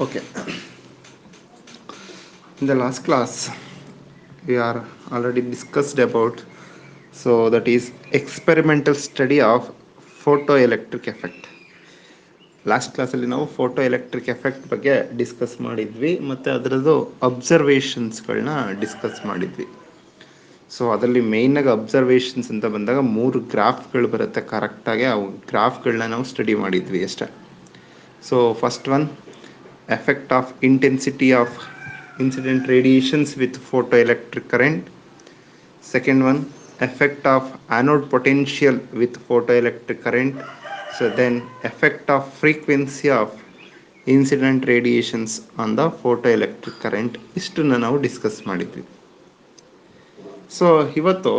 Okay, in the last class we are already discussed about, so that is experimental study of photoelectric effect. Last ಕ್ಲಾಸಲ್ಲಿ ನಾವು photo electric effect ಬಗ್ಗೆ discuss ಮಾಡಿದ್ವಿ ಮತ್ತು ಅದರದ್ದು ಅಬ್ಸರ್ವೇಷನ್ಸ್ಗಳನ್ನ discuss ಮಾಡಿದ್ವಿ. So ಅದರಲ್ಲಿ ಮೇಯ್ನಾಗಿ ಅಬ್ಸರ್ವೇಷನ್ಸ್ ಅಂತ ಬಂದಾಗ 3 ಗ್ರಾಫ್ಗಳು ಬರುತ್ತೆ. ಕರೆಕ್ಟಾಗಿ ಅವು ಗ್ರಾಫ್ಗಳನ್ನ ನಾವು ಸ್ಟಡಿ ಮಾಡಿದ್ವಿ ಅಷ್ಟೇ. So first one, effect of intensity of incident radiations with photoelectric current. Second one, effect of anode potential with photoelectric current. So then effect of frequency of incident radiations on the photoelectric current. ಇಷ್ಟನ್ನು ನಾವು discuss ಮಾಡಿದ್ವಿ. So ಇವತ್ತು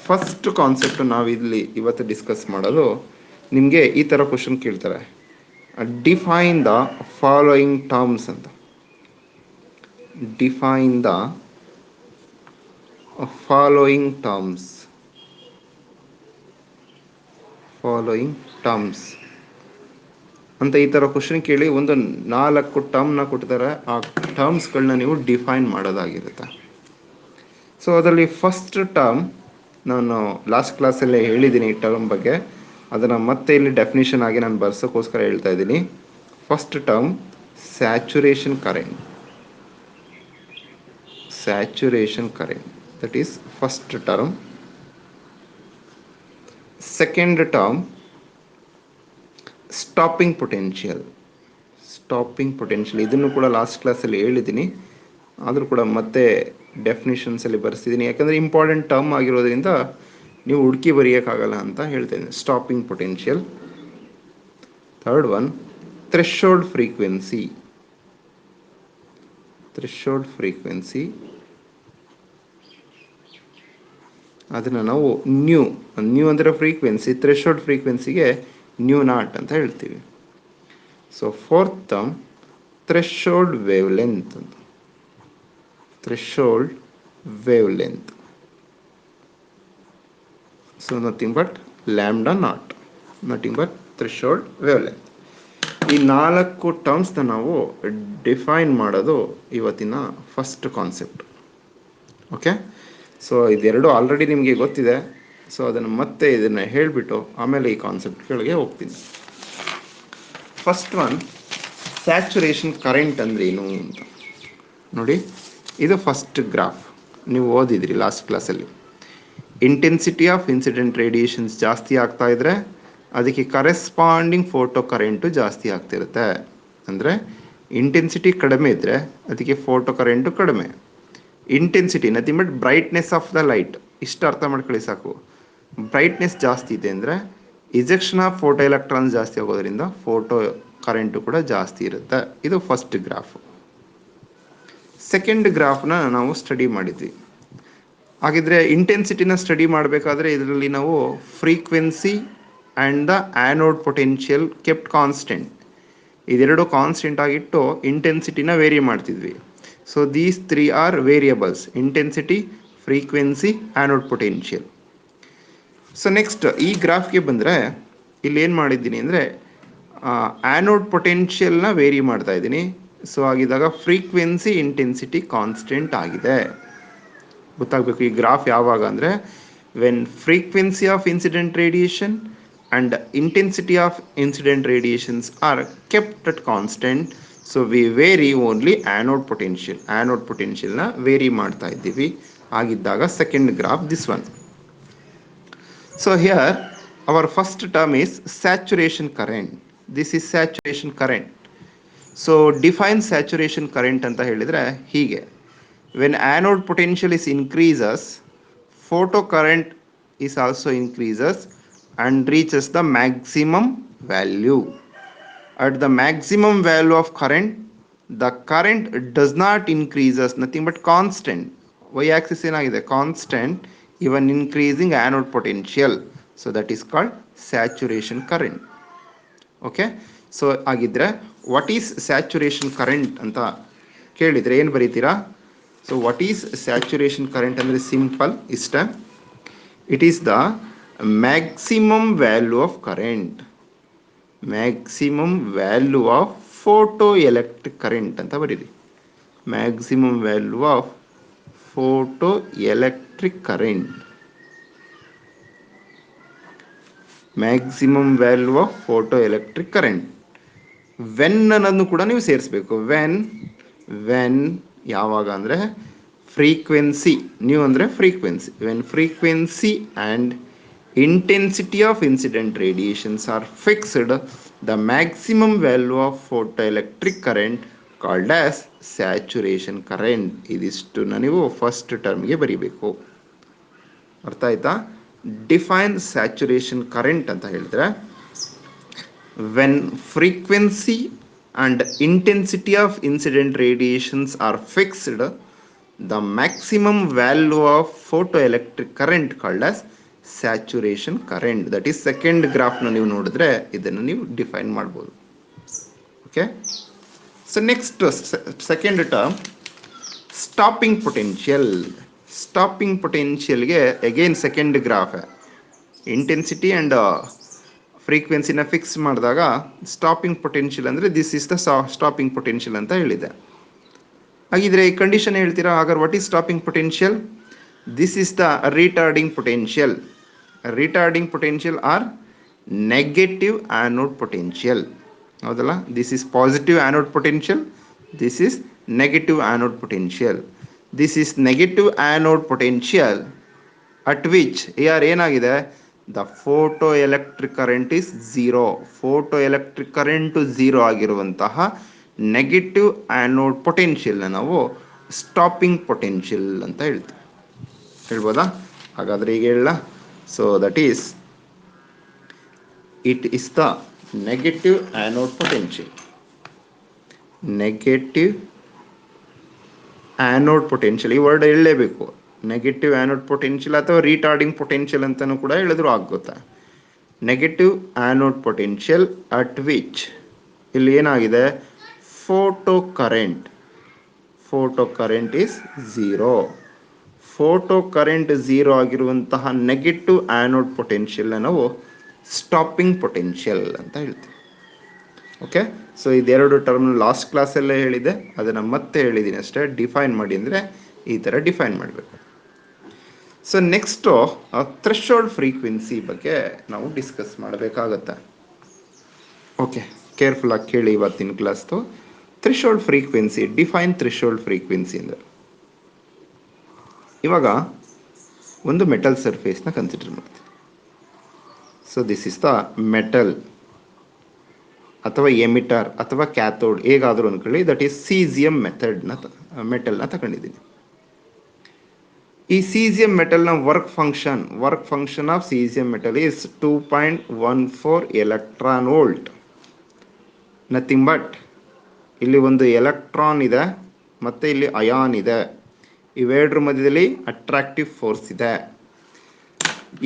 first concept ನಾವು ಇಲ್ಲಿ ಇವತ್ತು discuss ಮಾಡೋದು, ನಿಮಗೆ ಈ ಥರ ಕ್ವಶನ್ ಕೇಳ್ತಾರೆ, ಡಿಫೈನ್ ದ ಫಾಲೋಯಿಂಗ್ ಟರ್ಮ್ಸ್ ಅಂತ. ಡಿಫೈನ್ ದ ಫಾಲೋಯಿಂಗ್ ಟರ್ಮ್ಸ್ ಅಂತ ಈ ಥರ ಕ್ವಶನ್ ಕೇಳಿ ಒಂದು 4 ಟರ್ಮ್ನ ಕೊಡ್ತಾರೆ. ಆ ಟರ್ಮ್ಸ್ಗಳನ್ನ ನೀವು ಡಿಫೈನ್ ಮಾಡೋದಾಗಿರುತ್ತೆ. ಸೊ ಅದರಲ್ಲಿ ಫಸ್ಟ್ ಟರ್ಮ್ ನಾನು ಲಾಸ್ಟ್ ಕ್ಲಾಸಲ್ಲೇ ಹೇಳಿದ್ದೀನಿ ಈ ಟರ್ಮ್ ಬಗ್ಗೆ. ಅದನ್ನು ಮತ್ತೆ ಇಲ್ಲಿ ಡೆಫಿನಿಷನ್ ಆಗಿ ನಾನು ಬರ್ಸೋಕ್ಕೋಸ್ಕರ ಹೇಳ್ತಾ ಇದ್ದೀನಿ. First term saturation current. That is first term. Second term stopping potential. ಇದನ್ನು ಕೂಡ ಲಾಸ್ಟ್ ಕ್ಲಾಸಲ್ಲಿ ಹೇಳಿದ್ದೀನಿ, ಆದರೂ ಕೂಡ ಮತ್ತೆ ಡೆಫಿನಿಷನ್ಸಲ್ಲಿ ಬರ್ಸಿದ್ದೀನಿ. ಯಾಕಂದರೆ ಇಂಪಾರ್ಟೆಂಟ್ ಟರ್ಮ್ ಆಗಿರೋದ್ರಿಂದ ನೀವು ಹುಡುಕಿ ಬರೆಯೋಕ್ಕಾಗಲ್ಲ ಅಂತ ಹೇಳ್ತೇನೆ. Stopping potential. Third one threshold frequency. ಅದನ್ನು ನಾವು ನ್ಯೂ ಅಂದರೆ ಫ್ರೀಕ್ವೆನ್ಸಿ, ಥ್ರೆಶೋಲ್ಡ್ ಫ್ರೀಕ್ವೆನ್ಸಿಗೆ ನ್ಯೂ ನಾಟ್ ಅಂತ ಹೇಳ್ತೀವಿ. So fourth term threshold wavelength. So nothing but lambda not, nothing but threshold wave length. ಈ 4 ಟರ್ಮ್ಸ್ನ ನಾವು ಡಿಫೈನ್ ಮಾಡೋದು ಇವತ್ತಿನ ಫಸ್ಟ್ ಕಾನ್ಸೆಪ್ಟ್. ಓಕೆ, ಸೊ ಇದೆರಡು ಆಲ್ರೆಡಿ ನಿಮಗೆ ಗೊತ್ತಿದೆ. ಸೊ ಅದನ್ನು ಮತ್ತೆ ಇದನ್ನು ಹೇಳಿಬಿಟ್ಟು ಆಮೇಲೆ ಈ ಕಾನ್ಸೆಪ್ಟ್ಗಳಿಗೆ ಹೋಗ್ತೀನಿ. ಫಸ್ಟ್ ಒನ್, ಸ್ಯಾಚುರೇಷನ್ ಕರೆಂಟ್ ಅಂದ್ರೇನು ಅಂತ ನೋಡಿ. ಇದು ಫಸ್ಟ್ ಗ್ರಾಫ್, ನೀವು ಓದಿದ್ರಿ ಲಾಸ್ಟ್ ಕ್ಲಾಸಲ್ಲಿ. ಇಂಟೆನ್ಸಿಟಿ ಆಫ್ ಇನ್ಸಿಡೆಂಟ್ ರೇಡಿಯೇಷನ್ಸ್ ಜಾಸ್ತಿ ಆಗ್ತಾ ಇದ್ರೆ ಅದಕ್ಕೆ ಕರೆಸ್ಪಾಂಡಿಂಗ್ ಫೋಟೋ ಕರೆಂಟು ಜಾಸ್ತಿ ಆಗ್ತಿರುತ್ತೆ. ಅಂದರೆ ಇಂಟೆನ್ಸಿಟಿ ಕಡಿಮೆ ಇದ್ದರೆ ಅದಕ್ಕೆ ಫೋಟೋ ಕರೆಂಟು ಕಡಿಮೆ. Intensity nothing but brightness of the light, ಇಷ್ಟು ಅರ್ಥ ಮಾಡ್ಕೊಳ್ಳಿ ಸಾಕು. ಬ್ರೈಟ್ನೆಸ್ ಜಾಸ್ತಿ ಇದೆ ಅಂದರೆ ಇಜೆಕ್ಷನ್ ಆಫ್ ಫೋಟೋ ಎಲೆಕ್ಟ್ರಾನ್ಸ್ ಜಾಸ್ತಿ ಆಗೋದ್ರಿಂದ ಫೋಟೋ ಕರೆಂಟು ಕೂಡ ಜಾಸ್ತಿ ಇರುತ್ತೆ. ಇದು ಫಸ್ಟ್ ಗ್ರಾಫ್. ಸೆಕೆಂಡ್ ಗ್ರಾಫ್ನ ನಾವು ಸ್ಟಡಿ ಮಾಡಿದ್ವಿ. ಹಾಗಿದ್ರೆ ಇಂಟೆನ್ಸಿಟಿನ ಸ್ಟಡಿ ಮಾಡಬೇಕಾದ್ರೆ ಇದರಲ್ಲಿ ನಾವು frequency and the anode potential kept constant, ಇದೆರಡು ಕಾನ್ಸ್ಟೆಂಟ್ ಆಗಿಟ್ಟು ಇಂಟೆನ್ಸಿಟಿನ ವೇರಿ ಮಾಡ್ತಿದ್ವಿ. So these 3 are variables: intensity, frequency, anode potential. So next ಈ ಗ್ರಾಫ್ಗೆ ಬಂದರೆ ಇಲ್ಲಿ ಏನು ಮಾಡಿದ್ದೀನಿ ಅಂದರೆ ಆ್ಯನೋಡ್ ಪೊಟೆನ್ಷಿಯಲ್ನ ವೇರಿ ಮಾಡ್ತಾ ಇದ್ದೀನಿ. ಸೊ ಆಗಿದ್ದಾಗ ಫ್ರೀಕ್ವೆನ್ಸಿ ಇಂಟೆನ್ಸಿಟಿ ಕಾನ್ಸ್ಟೆಂಟ್ ಆಗಿದೆ. ಗೊತ್ತಾಗಬೇಕು ಈ ಗ್ರಾಫ್ ಯಾವಾಗ ಅಂದರೆ when frequency of incident radiation and intensity of incident radiations are kept at constant. So we vary only anode ಪೊಟೆನ್ಷಿಯಲ್ನ ವೇರಿ ಮಾಡ್ತಾ ಇದ್ದೀವಿ. ಆಗಿದ್ದಾಗ second graph this one. So here our first term is saturation current. This is saturation current. So define saturation current ಅಂತ ಹೇಳಿದರೆ ಹೀಗೆ: when anode potential is increases, photo current is also increases and reaches the maximum value. At the maximum value of current, the current does not increases, nothing but constant. Y axis ಏನಾಗಿದೆ? Constant, even increasing anode potential. So that is called saturation current. Okay, so ಆಗಿದ್ರೆ what is saturation current ಅಂತ ಕೇಳಿದರೆ ಏನು ಬರೀತೀರಾ? So what is saturation current ಅಂದರೆ simple ಇಷ್ಟ. It is the maximum value of current, maximum value of photo electric current ಅಂತ ಬರೀರಿ. Maximum value of photo electric current. Maximum value of photo electric current. When ಅನ್ನೋದನ್ನು ಕೂಡ ನೀವು ಸೇರಿಸ್ಬೇಕು. When ಯಾವಾಗ ಅಂದರೆ ಫ್ರೀಕ್ವೆನ್ಸಿ, ನೀವು ಅಂದರೆ frequency. When frequency and intensity of incident radiations are fixed, the maximum value of photoelectric current called as saturation current. ಇದಿಷ್ಟನ್ನು ನೀವು ಫಸ್ಟ್ ಟರ್ಮ್ಗೆ ಬರೀಬೇಕು. ಅರ್ಥ ಆಯ್ತಾ? ಡಿಫೈನ್ ಸ್ಯಾಚುರೇಷನ್ ಕರೆಂಟ್ ಅಂತ ಹೇಳಿದ್ರೆ, when frequency and intensity of incident radiations are fixed, the maximum value of photoelectric current called as saturation current. That is second ಗ್ರಾಫ್ನ ನೀವು ನೋಡಿದ್ರೆ ಇದನ್ನು ನೀವು ಡಿಫೈನ್ ಮಾಡ್ಬೋದು. Okay, so next second term stopping potential. Stopping ಪೊಟೆನ್ಷಿಯಲ್ಗೆ again second graph intensity and ಫ್ರೀಕ್ವೆನ್ಸಿನ fix ಮಾಡಿದಾಗ stopping potential ಅಂದರೆ this is the stopping potential ಅಂತ ಹೇಳಿದೆ. ಹಾಗಿದ್ರೆ ಈ ಕಂಡೀಷನ್ ಹೇಳ್ತೀರಾ? ಹಾಗಾದ್ರೆ what is stopping potential? This is the retarding potential. Retarding potential are negative anode potential. ಹೌದಲ್ಲ? This is positive anode potential, this is negative anode potential. This is negative anode potential at which ಯಾರು ಏನಾಗಿದೆ, the photo electric current is zero. Photo electric current zero ಆಗಿರುವಂತಹ negative anode ಪೊಟೆನ್ಷಿಯಲ್ನ ನಾವು stopping potential ಅಂತ ಹೇಳ್ತೀವಿ. ಹೇಳ್ಬೋದಾ? ಹಾಗಾದರೆ ಈಗ ಹೇಳ. So that is it is the negative anode potential. Negative anode potential ಈ ವರ್ಡ್ ಹೇಳಲೇಬೇಕು. ನೆಗೆಟಿವ್ ಆ್ಯನೋಡ್ ಪೊಟೆನ್ಷಿಯಲ್ ಅಥವಾ ರಿಟಾರ್ಡಿಂಗ್ ಪೊಟೆನ್ಷಿಯಲ್ ಅಂತಲೂ ಕೂಡ ಹೇಳಿದ್ರು ಆಗುತ್ತಾ. Negative anode potential at which ಇಲ್ಲಿ ಏನಾಗಿದೆ, photo current is zero. Photo current zero ಆಗಿರುವಂತಹ ನೆಗೆಟಿವ್ ಆ್ಯನೋಡ್ ಪೊಟೆನ್ಷಿಯಲ್ನ ನಾವು ಸ್ಟಾಪಿಂಗ್ ಪೊಟೆನ್ಷಿಯಲ್ ಅಂತ ಹೇಳ್ತೀವಿ. ಓಕೆ, ಸೊ ಇದೆರಡು ಟರ್ಮ್ ಲಾಸ್ಟ್ ಕ್ಲಾಸಲ್ಲೇ ಹೇಳಿದೆ, ಅದನ್ನು ಮತ್ತೆ ಹೇಳಿದ್ದೀನಿ ಅಷ್ಟೇ. ಡಿಫೈನ್ ಮಾಡಿ ಅಂದರೆ ಈ ಥರ ಡಿಫೈನ್ ಮಾಡಬೇಕು. ಸೊ ನೆಕ್ಸ್ಟು ಥ್ರೆಶೋಲ್ಡ್ ಫ್ರೀಕ್ವೆನ್ಸಿ ಬಗ್ಗೆ ನಾವು ಡಿಸ್ಕಸ್ ಮಾಡಬೇಕಾಗತ್ತೆ. ಓಕೆ, ಕೇರ್ಫುಲ್ಲಾಗಿ ಕೇಳಿ ಇವತ್ತಿನ ಕ್ಲಾಸ್ದು. Threshold frequency, define threshold frequency ಅಂದರೆ, ಇವಾಗ ಒಂದು ಮೆಟಲ್ ಸರ್ಫೇಸ್ನ ಕನ್ಸಿಡರ್ ಮಾಡ್ತೀವಿ. So this is the metal ಅಥವಾ ಎಮಿಟರ್ ಅಥವಾ ಕ್ಯಾಥೋಡ್ ಹೇಗಾದರೂ ಅಂದ್ಕೊಳ್ಳಿ. ದಟ್ ಈಸ್ ಸೀಸಿಯಂ ಮೆಟಲ್ನ ತಗೊಂಡಿದ್ದೀನಿ. ಈ ಸೀಸಿಯಂ ಮೆಟಲ್ನ work function of caesium metal is 2.14 electron volt. Nothing but ಇಲ್ಲಿ ಒಂದು ಎಲೆಕ್ಟ್ರಾನ್ ಇದೆ ಮತ್ತು ಇಲ್ಲಿ ಅಯಾನ್ ಇದೆ. ಇವೆರಡರ ಮಧ್ಯದಲ್ಲಿ ಅಟ್ರಾಕ್ಟಿವ್ ಫೋರ್ಸ್ ಇದೆ.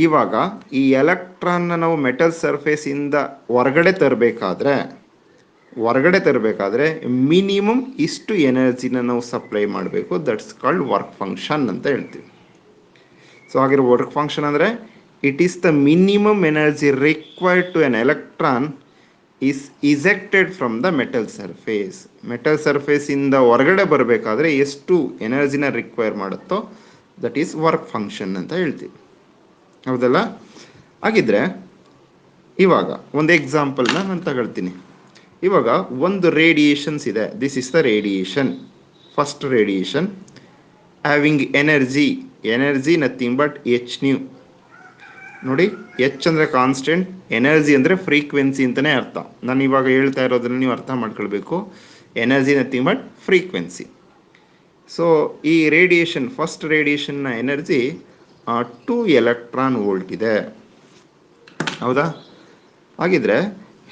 ಇವಾಗ ಈ ಎಲೆಕ್ಟ್ರಾನ್ನ ನಾವು ಮೆಟಲ್ ಸರ್ಫೇಸಿಂದ ಹೊರಗಡೆ ತರಬೇಕಾದ್ರೆ ಮಿನಿಮಮ್ ಇಷ್ಟು ಎನರ್ಜಿನ ನಾವು ಸಪ್ಲೈ ಮಾಡಬೇಕು. ದಟ್ಸ್ ಕಾಲ್ಡ್ ವರ್ಕ್ ಫಂಕ್ಷನ್ ಅಂತ ಹೇಳ್ತೀವಿ. ಸೊ ಹಾಗಿರೋ ವರ್ಕ್ ಫಂಕ್ಷನ್ ಅಂದರೆ it is the minimum energy required to an electron is ejected from the metal surface. Metal ಸರ್ಫೇಸಿಂದ ಹೊರಗಡೆ ಬರಬೇಕಾದ್ರೆ ಎಷ್ಟು ಎನರ್ಜಿನ ರಿಕ್ವೈರ್ ಮಾಡುತ್ತೋ ದಟ್ ಈಸ್ ವರ್ಕ್ ಫಂಕ್ಷನ್ ಅಂತ ಹೇಳ್ತೀವಿ. ಹೌದಲ್ಲ? ಹಾಗಿದ್ರೆ ಇವಾಗ ಒಂದು ಎಕ್ಸಾಂಪಲ್ನ ನಾನು ತಗೊಳ್ತೀನಿ. ಇವಾಗ ಒಂದು ರೇಡಿಯೇಷನ್ಸ್ ಇದೆ. This is the radiation. First radiation having energy nothing but h nu. ನೋಡಿ, ಎಚ್ ಅಂದರೆ ಕಾನ್ಸ್ಟೆಂಟ್, ಎನರ್ಜಿ ಅಂದರೆ ಫ್ರೀಕ್ವೆನ್ಸಿ ಅಂತಲೇ ಅರ್ಥ. ನಾನು ಇವಾಗ ಹೇಳ್ತಾ ಇರೋದನ್ನು ನೀವು ಅರ್ಥ ಮಾಡ್ಕೊಳ್ಬೇಕು. Energy nothing but frequency. So ಈ ರೇಡಿಯೇಷನ್, ಫಸ್ಟ್ ರೇಡಿಯೇಷನ್ನ ಎನರ್ಜಿ 2 ಎಲೆಕ್ಟ್ರಾನ್ ವೋಲ್ಟ್ ಇದೆ. ಹೌದಾ? ಹಾಗಿದ್ರೆ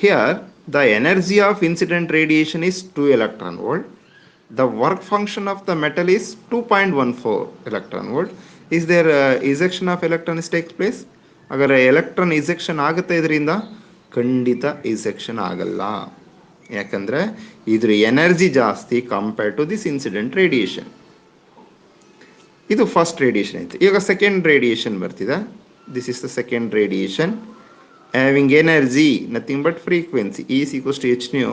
here the energy of incident radiation is 2 electron volt. The work function of the metal is 2.14 electron volt. Is there ejection of electrons takes place? ಹಾಗಾದರೆ electron ejection ಆಗುತ್ತೆ ಇದರಿಂದ? ಖಂಡಿತ ejection ಆಗಲ್ಲ. ಯಾಕಂದರೆ ಇದ್ರ ಎನರ್ಜಿ ಜಾಸ್ತಿ compare to this incident radiation. ಇದು first radiation ಐತೆ. ಈಗ ಸೆಕೆಂಡ್ ರೇಡಿಯೇಷನ್ ಬರ್ತಿದೆ. This is the second radiation having energy, nothing but frequency, E is equals to h nu,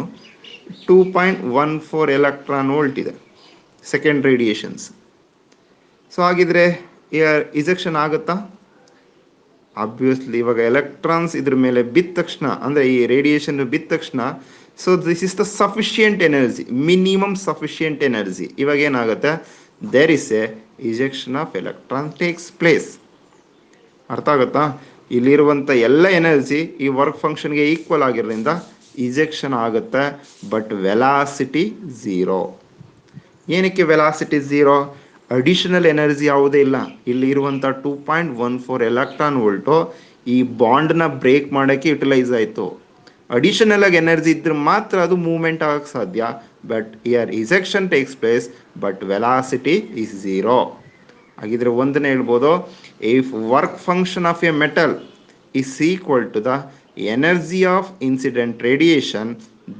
2.14 electron volt ಇದೆ ಸೆಕೆಂಡ್ ರೇಡಿಯೇಷನ್ಸ್. ಸೊ ಹಾಗಿದ್ರೆ ejection ಆಗುತ್ತಾ? Obviously ಇವಾಗ electrons ಇದ್ರ ಮೇಲೆ ಬಿದ್ದ ತಕ್ಷಣ, ಅಂದರೆ ಈ ರೇಡಿಯೇಷನ್ ಬಿದ್ದ ತಕ್ಷಣ, so this is the sufficient energy, minimum sufficient energy. ಇವಾಗ ಏನಾಗುತ್ತೆ, there is a ejection of electron takes place. ಅರ್ಥ ಆಗುತ್ತಾ? ಇಲ್ಲಿರುವಂಥ ಎಲ್ಲ ಎನರ್ಜಿ ಈ ವರ್ಕ್ ಫಂಕ್ಷನ್ಗೆ ಈಕ್ವಲ್ ಆಗಿರೋದ್ರಿಂದ ಇಜೆಕ್ಷನ್ ಆಗುತ್ತೆ, ಬಟ್ ವೆಲಾಸಿಟಿ ಝೀರೋ. ಏನಕ್ಕೆ ವೆಲಾಸಿಟಿ ಝೀರೋ? ಅಡಿಷನಲ್ ಎನರ್ಜಿ ಯಾವುದೇ ಇಲ್ಲ. ಇಲ್ಲಿ ಇರುವಂಥ 2.14 ಎಲೆಕ್ಟ್ರಾನ್ ವೋಲ್ಟು ಈ ಬಾಂಡ್ನ ಬ್ರೇಕ್ ಮಾಡೋಕ್ಕೆ ಯುಟಿಲೈಸ್ ಆಯಿತು. ಅಡಿಷನಲ್ ಆಗಿ ಎನರ್ಜಿ ಇದ್ರೆ ಮಾತ್ರ ಅದು ಮೂವ್ಮೆಂಟ್ ಆಗಕ್ಕೆ ಸಾಧ್ಯ. But here ejection takes place, but velocity is zero. ಹಾಗಿದ್ರೆ ಒಂದನೇ ಹೇಳ್ಬೋದು, if work function of a metal is equal to the energy of incident radiation,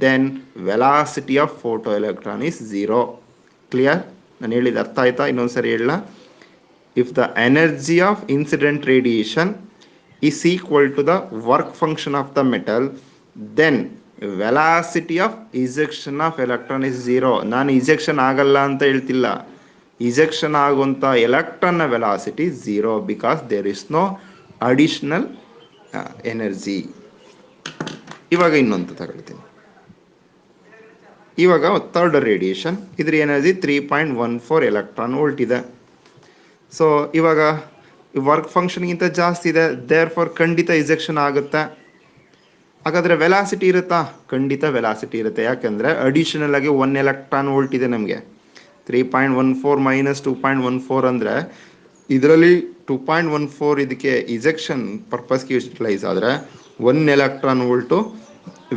then velocity of photo electron is zero. Clear? ನಾನು ಹೇಳಿದ ಅರ್ಥ ಆಯ್ತಾ? ಇನ್ನೊಂದ್ಸರಿ ಹೇಳ. If the energy of incident radiation is equal to the work function of the metal, then velocity of ejection of electron is zero. ನಾನು ejection ಆಗಲ್ಲ ಅಂತ ಹೇಳ್ತಿಲ್ಲ. ಇಜೆಕ್ಷನ್ ಆಗುವಂಥ ಎಲೆಕ್ಟ್ರಾನ್ನ velocity zero, because there is no additional energy. ಇವಾಗ ಇನ್ನೊಂದು ತಗೊಳ್ತೀನಿ. ಇವಾಗ ಥರ್ಡ್ ರೇಡಿಯೇಷನ್, ಇದ್ರ ಎನರ್ಜಿ 3.14 ಎಲೆಕ್ಟ್ರಾನ್ ವೋಲ್ಟ್ ಇದೆ. ಸೊ ಇವಾಗ ವರ್ಕ್ ಫಂಕ್ಷನ್ಗಿಂತ ಜಾಸ್ತಿ ಇದೆ, ದೇರ್ ಫಾರ್ ಖಂಡಿತ ಇಜೆಕ್ಷನ್ ಆಗುತ್ತೆ. ಹಾಗಾದರೆ ವೆಲಾಸಿಟಿ ಇರುತ್ತಾ? ಖಂಡಿತ ವೆಲಾಸಿಟಿ ಇರುತ್ತೆ. ಯಾಕೆಂದರೆ ಅಡಿಷನಲ್ ಆಗಿ 1 ಎಲೆಕ್ಟ್ರಾನ್ ವೋಲ್ಟ್ ಇದೆ ನಮಗೆ. 3.14 ಮೈನಸ್ 2.14 ಅಂದರೆ ಇದರಲ್ಲಿ 2.14 ಇದಕ್ಕೆ ಇಜೆಕ್ಷನ್ ಪರ್ಪಸ್ಗೆ ಯೂಟಿಲೈಸ್ ಆದರೆ 1 electron volt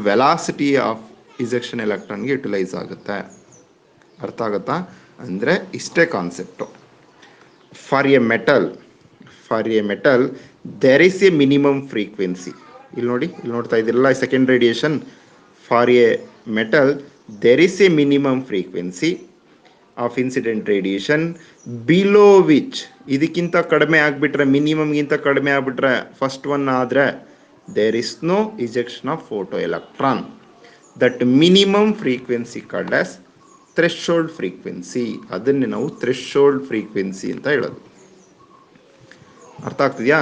velocity of ejection ಎಲೆಕ್ಟ್ರಾನ್ಗೆ ಯುಟಿಲೈಸ್ ಆಗುತ್ತೆ. ಅರ್ಥ ಆಗುತ್ತಾ? ಅಂದರೆ ಇಷ್ಟೇ concept. For a metal there is a minimum frequency. ಇಲ್ಲಿ ನೋಡಿ, ಇಲ್ಲಿ ನೋಡ್ತಾ ಇದ್ದೀರಲ್ಲ second radiation. For a metal there is a minimum frequency of incident radiation below which, ಇದಕ್ಕಿಂತ ಕಡಿಮೆ ಆಗಿಬಿಟ್ರೆ, ಮಿನಿಮಮ್ಗಿಂತ ಕಡಿಮೆ ಆಗಿಬಿಟ್ರೆ, ಫಸ್ಟ್ ಒನ್ ಆದರೆ there is no ejection of photo electron. That minimum frequency called as threshold frequency. ಅದನ್ನೇ ನಾವು threshold frequency ಅಂತ ಹೇಳೋದು. ಅರ್ಥ ಆಗ್ತಿದೆಯಾ?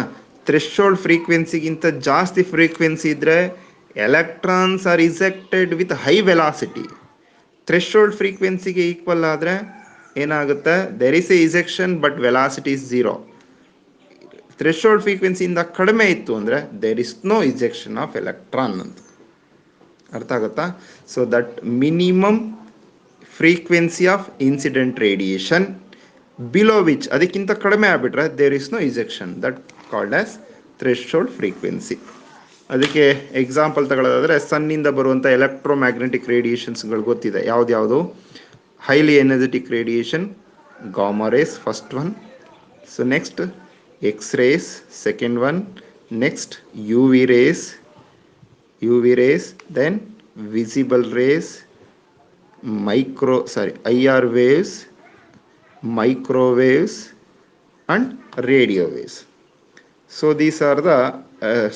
ಥ್ರೆಶೋಲ್ಡ್ ಫ್ರೀಕ್ವೆನ್ಸಿಗಿಂತ ಜಾಸ್ತಿ ಫ್ರೀಕ್ವೆನ್ಸಿ ಇದ್ದರೆ electrons are ejected with high velocity. Threshold ಫ್ರೀಕ್ವೆನ್ಸಿಗೆ ಈಕ್ವಲ್ ಆದರೆ ಏನಾಗುತ್ತೆ, there is a ejection but velocity is zero. Threshold ಫ್ರೀಕ್ವೆನ್ಸಿಯಿಂದ ಕಡಿಮೆ ಇತ್ತು ಅಂದರೆ there is no ejection of electron ಅಂತ. ಅರ್ಥ ಆಗುತ್ತಾ? So that minimum frequency of incident radiation below which, ಅದಕ್ಕಿಂತ ಕಡಿಮೆ ಆಗಿಬಿಟ್ರೆ there is no ejection, that called as threshold frequency. ಅದಕ್ಕೆ ಎಕ್ಸಾಂಪಲ್ ತಗೊಳ್ಳೋದಾದರೆ, ಸನ್ನಿಂದ ಬರುವಂಥ ಎಲೆಕ್ಟ್ರೋಮ್ಯಾಗ್ನೆಟಿಕ್ ರೇಡಿಯೇಷನ್ಸ್ಗಳು ಗೊತ್ತಿದೆ. ಯಾವ್ದು? Highly energetic radiation, gamma rays first one. So next X rays second one. Next UV rays, then visible rays, IR waves, microwaves and radio waves. So these are the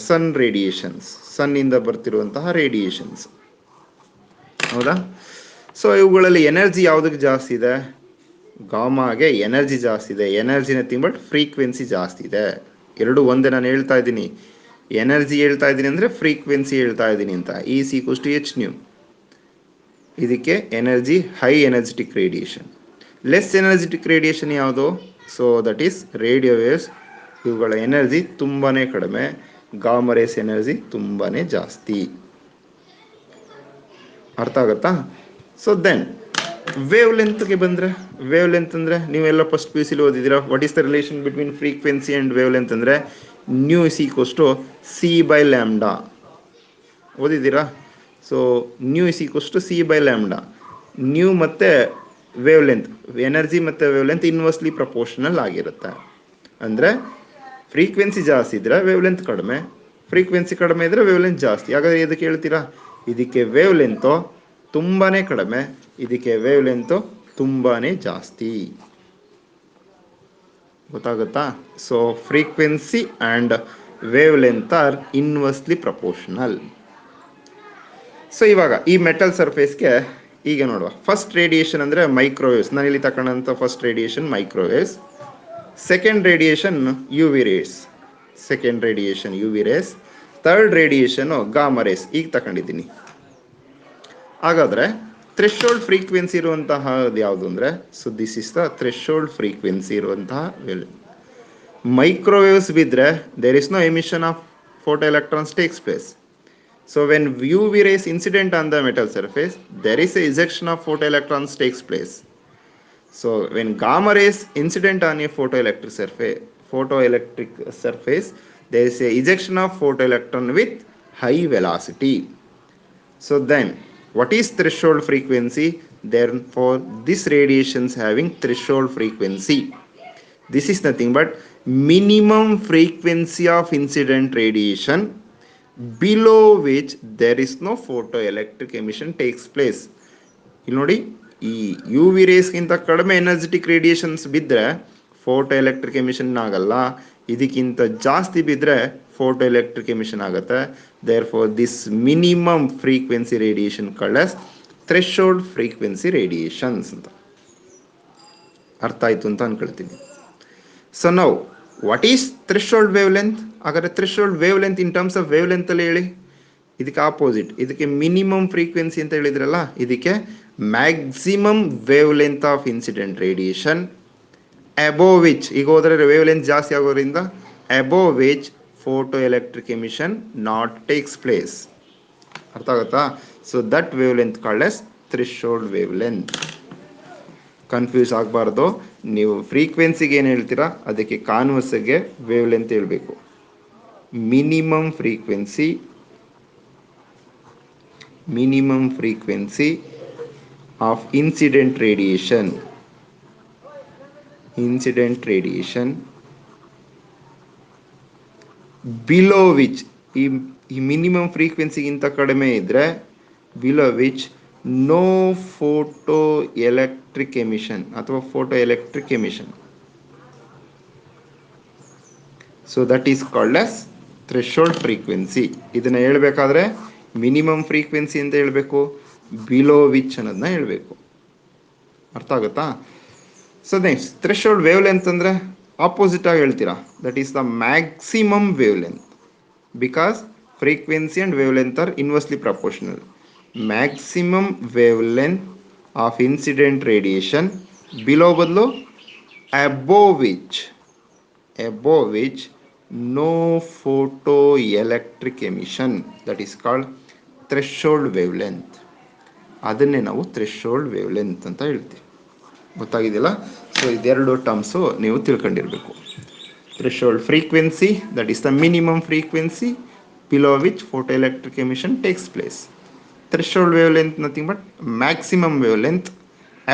sun radiations, ಸನ್ನಿಂದ ಬರ್ತಿರುವಂತಹ radiations. ಹೌದಾ? So ಇವುಗಳಲ್ಲಿ energy ಯಾವುದಕ್ಕೆ ಜಾಸ್ತಿ ಇದೆ? ಗಾಮಾಗೆ energy ಜಾಸ್ತಿ ಇದೆ. Energy nothing but frequency ಜಾಸ್ತಿ ಇದೆ. ಎರಡು ಒಂದೇ. ನಾನು ಹೇಳ್ತಾ ಇದ್ದೀನಿ, ಎನರ್ಜಿ ಹೇಳ್ತಾ ಇದ್ದೀನಿ ಅಂದರೆ ಫ್ರೀಕ್ವೆನ್ಸಿ ಹೇಳ್ತಾ ಇದ್ದೀನಿ ಅಂತ. Is equals to h nu. ಇದಕ್ಕೆ energy high energetic radiation. Less energetic radiation ಯಾವುದು? So that is radio waves. ಇವುಗಳ ಎನರ್ಜಿ ತುಂಬಾ ಕಡಿಮೆ, ಗಾಮಾ ರೇಸ್ ಎನರ್ಜಿ ತುಂಬಾ ಜಾಸ್ತಿ. ಅರ್ಥ ಆಗುತ್ತಾ? ಸೊ ದೆನ್ ವೇವ್ ಲೆಂತ್ಗೆ ಬಂದರೆ, ವೇವ್ ಲೆಂತ್ ಅಂದರೆ ನೀವೆಲ್ಲ ಫಸ್ಟ್ PUC ಓದಿದ್ದೀರಾ. What is the relation between frequency and wavelength ಅಂದರೆ nu is equals to c/λ. ಓದಿದ್ದೀರಾ? So nu is equals to c/λ. Nu ಮತ್ತು ವೇವ್ ಲೆಂತ್, ಎನರ್ಜಿ ಮತ್ತು wavelength inversely proportional ಆಗಿರುತ್ತೆ. ಅಂದರೆ frequency ಜಾಸ್ತಿ ಇದ್ದರೆ wave length ಕಡಿಮೆ, frequency ಕಡಿಮೆ ಇದ್ದರೆ ವೇವ್ ಲೆಂತ್ ಜಾಸ್ತಿ. ಹಾಗಾದರೆ ಇದಕ್ಕೆ ಹೇಳ್ತೀರಾ, ಇದಕ್ಕೆ ವೇವ್ ಲೆಂತು ತುಂಬಾ ಕಡಿಮೆ, ಇದಕ್ಕೆ ವೇವ್ ಲೆಂತು ತುಂಬಾ ಜಾಸ್ತಿ. ಗೊತ್ತಾಗುತ್ತಾ? So frequency and wavelength are inversely proportional. So ಇವಾಗ ಈ ಮೆಟಲ್ ಸರ್ಫೇಸ್ಗೆ ಈಗ ನೋಡುವ, ಫಸ್ಟ್ ರೇಡಿಯೇಷನ್ ಅಂದರೆ ಮೈಕ್ರೋವೇವ್ಸ್, ನಾನು ಇಲ್ಲಿ ತಗೊಂಡಂಥ first radiation microwaves. Second radiation U V rays, second radiation U V rays. Third radiation gamma rays ಈಗ ತಗೊಂಡಿದ್ದೀನಿ. ಹಾಗಾದರೆ ಥ್ರೆಶೋಲ್ಡ್ ಫ್ರೀಕ್ವೆನ್ಸಿ ಇರುವಂತಹದ್ದು ಯಾವುದು ಅಂದರೆ, so this is the threshold frequency ಇರುವಂತಹ ವೇವ್. ಮೈಕ್ರೋವೇವ್ಸ್ ಬಿದ್ದರೆ there is no emission of photo electrons takes place. So when UV rays incident on the metal surface, there is a ejection of photoelectrons takes place. So when gamma rays incident on a photoelectric surface, there is a ejection of photoelectron with high velocity. So then, what is threshold frequency? Therefore, this radiation is having threshold frequency. This is nothing but minimum frequency of incident radiation below which there is no photoelectric emission takes place. ಇಲ್ಲಿ ನೋಡಿ, ಈ you V ರೇಸ್ಗಿಂತ ಕಡಿಮೆ energetic radiations ಬಿದ್ದರೆ photo electric emission ಆಗಲ್ಲ, ಇದಕ್ಕಿಂತ ಜಾಸ್ತಿ ಬಿದ್ದರೆ ಫೋಟೋ ಎಲೆಕ್ಟ್ರಿಕ್ ಎಮಿಷನ್ ಆಗುತ್ತೆ. Therefore this minimum frequency radiation called as threshold frequency radiations ಅಂತ. ಅರ್ಥ ಆಯಿತು ಅಂತ ಅನ್ಕೊಳ್ತೀನಿ. ಸೊ ನಾವು what is threshold wavelength? ಹಾಗಾದರೆ threshold wavelength in terms of wavelength ಅಲ್ಲಿ ಹೇಳಿ. ಇದಕ್ಕೆ ಆಪೋಸಿಟ್, ಇದಕ್ಕೆ ಮಿನಿಮಮ್ ಫ್ರೀಕ್ವೆನ್ಸಿ ಅಂತ ಹೇಳಿದ್ರಲ್ಲ, ಇದಕ್ಕೆ maximum wavelength of incident radiation above which, ಈಗ ಹೋದರೆ ವೇವ್ ಲೆಂತ್ ಜಾಸ್ತಿ ಆಗೋದ್ರಿಂದ above which photo electric emission not takes place. ಅರ್ಥ ಆಗುತ್ತಾ? So that wavelength called as threshold wavelength. Confuse ಆಗಬಾರ್ದು. ನೀವು ಫ್ರೀಕ್ವೆನ್ಸಿಗೆ ಏನು ಹೇಳ್ತೀರಾ ಅದಕ್ಕೆ ಕಾನ್ವರ್ಸ್ಗೆ ವೇವ್ ಲೆಂತ್ ಹೇಳಬೇಕು. Minimum frequency of incident radiation below which, ಈ ಮಿನಿಮಮ್ ಫ್ರೀಕ್ವೆನ್ಸಿಗಿಂತ ಕಡಿಮೆ ಇದ್ದರೆ below which no photo electric emission ಅಥವಾ photo electric emission. So that is called as threshold frequency. ಇದನ್ನು ಹೇಳಬೇಕಾದ್ರೆ ಮಿನಿಮಮ್ ಫ್ರೀಕ್ವೆನ್ಸಿ ಅಂತ ಹೇಳಬೇಕು, ಬಿಲೋ ವಿಚ್ ಅನ್ನೋದನ್ನ ಹೇಳಬೇಕು. ಅರ್ಥ ಆಗುತ್ತಾ? So next threshold wavelength ಅಂದರೆ ಆಪೋಸಿಟ್ ಆಗಿ ಹೇಳ್ತೀರಾ, that is the maximum wavelength, because frequency and wavelength are inversely proportional. Maximum wavelength of incident radiation below ಬದಲು above which no photo electric emission, that is called threshold wavelength. ಅದನ್ನೇ ನಾವು threshold wave length ಅಂತ ಹೇಳ್ತೀವಿ. ಗೊತ್ತಾಗಿದೆಯಲ್ಲ? So ಇದೆರಡು terms ನೀವು ತಿಳ್ಕೊಂಡಿರಬೇಕು. Threshold frequency, that is the minimum frequency below which photoelectric emission takes place. Threshold wavelength nothing but maximum wavelength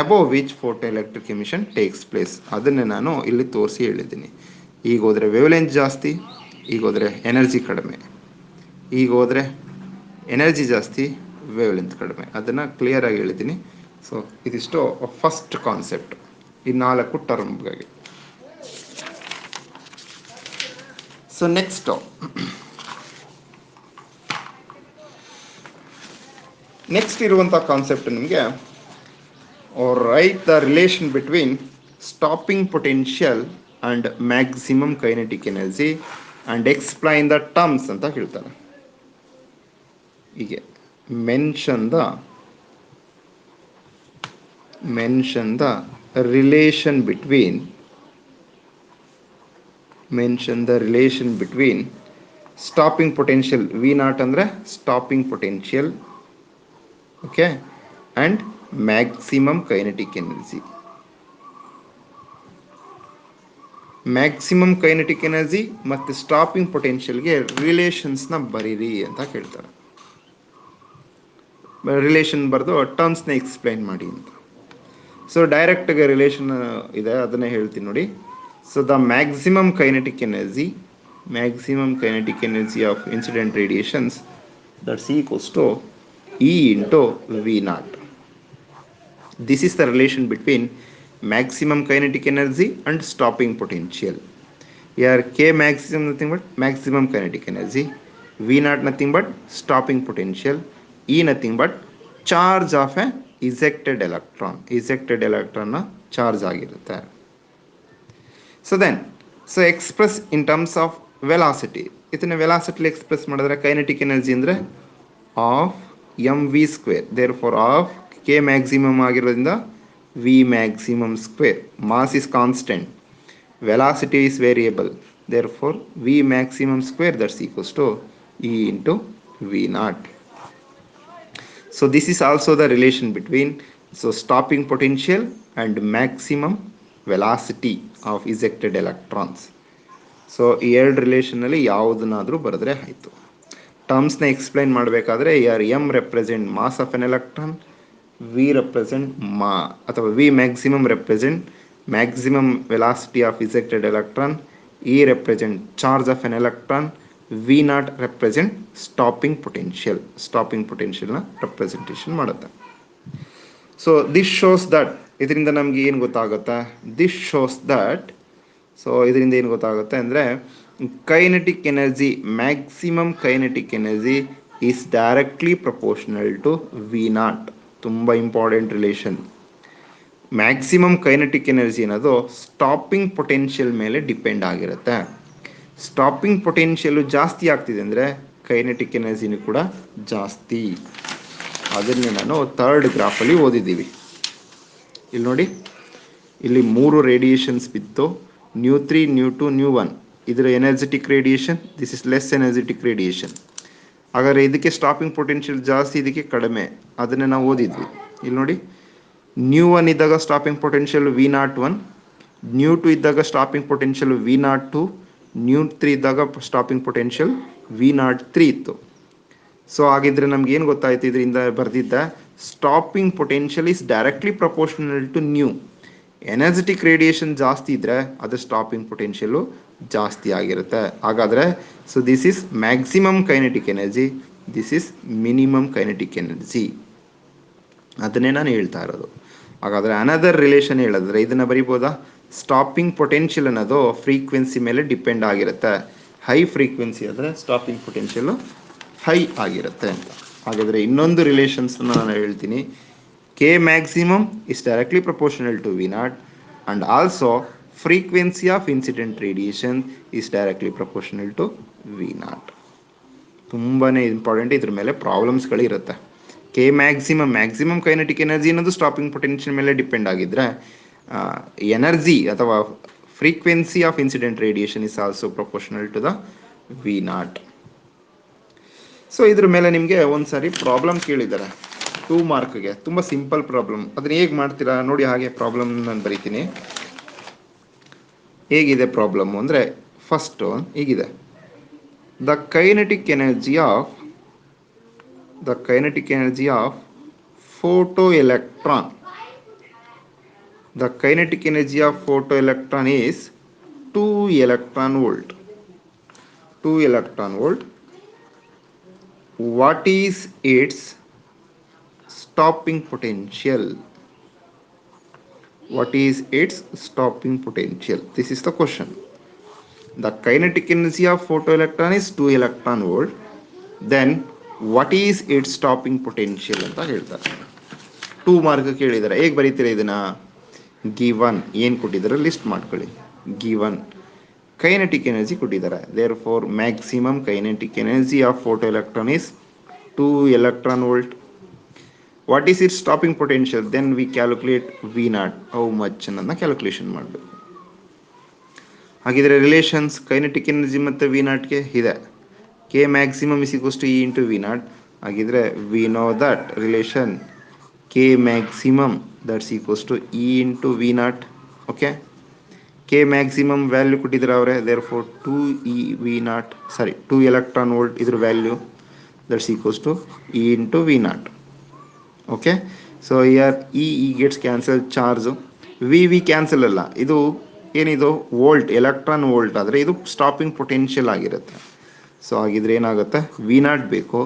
above which photoelectric emission takes place. ಅದನ್ನೇ ನಾನು ಇಲ್ಲಿ ತೋರಿಸಿ ಹೇಳಿದ್ದೀನಿ. ಈಗ ಹೋದರೆ ವೇವ್ಲೆಂತ್ ಜಾಸ್ತಿ, ಈಗ ಹೋದರೆ ಎನರ್ಜಿ ಕಡಿಮೆ, ಈಗ ಹೋದರೆ ಎನರ್ಜಿ ಜಾಸ್ತಿ, ವೇವ್ಲೆಂತ್ ಕಡಿಮೆ. ಅದನ್ನು ಕ್ಲಿಯರಾಗಿ ಹೇಳಿದ್ದೀನಿ. ಸೊ ಇದಿಷ್ಟು ಫಸ್ಟ್ ಕಾನ್ಸೆಪ್ಟ್, ಈ 4 ಟರ್ಮ್ಗಾಗಿ. ಸೊ ನೆಕ್ಸ್ಟ್ ಇರುವಂಥ ಕಾನ್ಸೆಪ್ಟ್ ನಿಮಗೆ right the relation between stopping potential and maximum kinetic energy and explain the terms ಅಂತ ಹೇಳ್ತಾರೆ. ಹೀಗೆ mention the relation between stopping potential V0 ಅಂದರೆ stopping potential, okay, and maximum kinetic energy. Maximum kinetic energy ಮತ್ತು stopping ಪೊಟೆನ್ಷಿಯಲ್ಗೆ ರಿಲೇಷನ್ಸ್ನ ಬರೀರಿ ಅಂತ ಕೇಳ್ತಾರೆ. Relation ಬರೆದು ಟರ್ಮ್ಸ್ನ explain ಮಾಡಿ ಅಂತ. ಸೊ ಡೈರೆಕ್ಟ್ಗೆ ರಿಲೇಷನ್ ಇದೆ, ಅದನ್ನೇ ಹೇಳ್ತೀನಿ ನೋಡಿ. So the maximum kinetic energy of incident radiations that's equals to E into V0. This is the relation between maximum kinetic energy and stopping potential. Here K maximum nothing but maximum kinetic energy, V naught nothing but stopping potential, E nothing but charge of a ejected electron. Ejected electron charge ಆಗಿರುತ್ತೆ. So then, so express in terms of velocity. ಇದನ್ನ velocity express ಮಾಡಿದ್ರೆ kinetic energy ಅಂದರೆ half m v square. Therefore half K maximum ಆಗಿರೋದ್ರಿಂದ v maximum square. Mass is constant, velocity is variable, therefore v maximum square that's equals to E into V naught. So this is also the relation between stopping potential and maximum velocity of ejected electrons. So ಈ ಎರಡು ರಿಲೇಷನಲ್ಲಿ ಯಾವುದನ್ನಾದರೂ ಬರೆದ್ರೆ ಆಯಿತು. ಟರ್ಮ್ಸ್ನ explain ಮಾಡಬೇಕಾದ್ರೆ ಯಾರು m represent mass of an electron, v represent ಅಥವಾ v maximum represent maximum velocity of ejected electron, E represent charge of an electron, V naught represent stopping potential. Stopping potential na representation ಮಾಡುತ್ತೆ. So this shows that ಇದರಿಂದ ನಮಗೆ ಏನು ಗೊತ್ತಾಗುತ್ತೆ? This shows that ಇದರಿಂದ ಏನು ಗೊತ್ತಾಗುತ್ತೆ ಅಂದರೆ kinetic energy, maximum kinetic energy is directly proportional to V naught. ತುಂಬ important relation. Maximum kinetic energy ಅನ್ನೋದು ಸ್ಟಾಪಿಂಗ್ ಪೊಟೆನ್ಷಿಯಲ್ ಮೇಲೆ ಡಿಪೆಂಡ್ ಆಗಿರುತ್ತೆ. ಸ್ಟಾಪಿಂಗ್ ಪೊಟೆನ್ಷಿಯಲು ಜಾಸ್ತಿ ಆಗ್ತಿದೆ ಅಂದರೆ ಕೈನೆಟಿಕ್ ಎನರ್ಜಿನೂ ಕೂಡ ಜಾಸ್ತಿ. ಅದನ್ನೇ ನಾನು ಥರ್ಡ್ ಗ್ರಾಫಲ್ಲಿ ಓದಿದ್ದೀವಿ. ಇಲ್ಲಿ ನೋಡಿ, ಇಲ್ಲಿ 3 ರೇಡಿಯೇಷನ್ಸ್ ಬಿತ್ತು, ನ್ಯೂ 3, ನ್ಯೂ 2, ನ್ಯೂ 1. ಇದರ energetic radiation, this is less energetic radiation. ಹಾಗಾದರೆ ಇದಕ್ಕೆ ಸ್ಟಾಪಿಂಗ್ ಪೊಟೆನ್ಷಿಯಲ್ ಜಾಸ್ತಿ, ಇದಕ್ಕೆ ಕಡಿಮೆ. ಅದನ್ನೇ ನಾವು ಓದಿದ್ವಿ. ಇಲ್ಲಿ ನೋಡಿ, ನ್ಯೂ 1 ಇದ್ದಾಗ stopping potential V naught 1, nu 2 ಇದ್ದಾಗ stopping potential V naught 2, nu 3 ಇದ್ದಾಗ ಸ್ಟಾಪಿಂಗ್ ಪೊಟೆನ್ಷಿಯಲ್ ವಿ ನಾಟ್ 3 ಇತ್ತು. ಸೊ ಹಾಗಿದ್ರೆ ನಮ್ಗೆ ಏನು ಗೊತ್ತಾಯ್ತು ಇದರಿಂದ ಬರೆದಿದ್ದ? Stopping potential is directly proportional to nu. Energetic radiation ಜಾಸ್ತಿ ಇದ್ದರೆ ಅದು ಸ್ಟಾಪಿಂಗ್ ಪೊಟೆನ್ಷಿಯಲು ಜಾಸ್ತಿ ಆಗಿರುತ್ತೆ. ಹಾಗಾದರೆ this is maximum kinetic energy, this is minimum kinetic energy. ಅದನ್ನೇ ನಾನು ಹೇಳ್ತಾ ಇರೋದು. ಹಾಗಾದರೆ ಅನದರ್ ರಿಲೇಷನ್ ಹೇಳಿದ್ರೆ ಇದನ್ನು ಬರಿಬೋದಾ? ಸ್ಟಾಪಿಂಗ್ ಪೊಟೆನ್ಷಿಯಲ್ ಅನ್ನೋದು ಫ್ರೀಕ್ವೆನ್ಸಿ ಮೇಲೆ ಡಿಪೆಂಡ್ ಆಗಿರುತ್ತೆ. ಹೈ ಫ್ರೀಕ್ವೆನ್ಸಿ ಆದರೆ ಸ್ಟಾಪಿಂಗ್ ಪೊಟೆನ್ಷಿಯಲು ಹೈ ಆಗಿರುತ್ತೆ ಅಂತ. ಹಾಗಾದರೆ ಇನ್ನೊಂದು ರಿಲೇಷನ್ಸ್ ನಾನು ಹೇಳ್ತೀನಿ. K maximum is directly proportional to V naught and also frequency of incident radiation is directly proportional to V naught. ತುಂಬಾ ಇಂಪಾರ್ಟೆಂಟ್. ಇದ್ರ ಮೇಲೆ ಪ್ರಾಬ್ಲಮ್ಸ್ಗಳಿರುತ್ತೆ. ಕೆ ಮ್ಯಾಕ್ಸಿಮಮ್ ಕೈನೆಟಿಕ್ ಎನರ್ಜಿ ಅನ್ನೋದು ಸ್ಟಾಪಿಂಗ್ ಪೊಟೆನ್ಷಿಯಲ್ ಮೇಲೆ ಡಿಪೆಂಡ್ ಆಗಿದ್ದರೆ ಎನರ್ಜಿ ಅಥವಾ frequency of incident radiation is also proportional to the V naught. So ಇದ್ರ ಮೇಲೆ ನಿಮಗೆ ಒಂದು ಸಾರಿ ಪ್ರಾಬ್ಲಮ್ ಕೇಳಿದ್ದಾರೆ 2 ಮಾರ್ಕ್ಗೆ. ತುಂಬ ಸಿಂಪಲ್ ಪ್ರಾಬ್ಲಮ್. ಅದನ್ನ ಹೇಗೆ ಮಾಡ್ತೀರಾ ನೋಡಿ. ಹಾಗೆ ಪ್ರಾಬ್ಲಮ್ ನಾನು ಬರೀತೀನಿ. ಹೇಗಿದೆ ಪ್ರಾಬ್ಲಮ್ಮು ಅಂದರೆ, ಫಸ್ಟು ಹೀಗಿದೆ. The kinetic energy of photoelectron. The kinetic energy of photoelectron is 2 electron volt. 2 electron volt. What is its stopping potential? What is its stopping potential? This is the question. The kinetic energy of photoelectron is 2 electron volt. Then what is its stopping potential ಅಂತ ಹೇಳ್ತಾರೆ. 2 mark ಕೇಳಿದ್ದಾರೆ. ಹೇಗೆ ಬರೀತೀರಾ ಇದನ್ನ? Given ಏನು ಕೊಟ್ಟಿದ್ದಾರೆ list ಮಾಡ್ಕೊಳ್ಳಿ. Given kinetic energy ಕೊಟ್ಟಿದ್ದಾರೆ. Therefore maximum kinetic energy of photo electron is 2 electron volt. What is it stopping potential? Then we calculate v naught how much ಅನ್ನೋದನ್ನ ಕ್ಯಾಲ್ಕುಲೇಷನ್ ಮಾಡಬೇಕು. ಹಾಗಿದ್ರೆ ರಿಲೇಷನ್ಸ್ ಕೈನೆಟಿಕ್ ಎನರ್ಜಿ ಮತ್ತು v ನಾಟ್ಗೆ ಇದೆ. K maximum is equals to E into V naught. ಹಾಗಿದ್ರೆ we know that relation K maximum that's equals to E into V naught. Okay, K maximum value ಕೊಟ್ಟಿದ್ರೆ ಅವರೇ. Therefore 2 electron volt ಇದ್ರ value that's equals to E into V naught. Okay, so here E gets cancel, charge V cancel ಅಲ್ಲ. ಇದು ಏನಿದು volt, electron volt ಆದರೆ ಇದು stopping potential ಆಗಿರುತ್ತೆ. So ಹಾಗಿದ್ರೆ ಏನಾಗುತ್ತೆ? ವಿ ನಾಟ್ ಬೇಕು.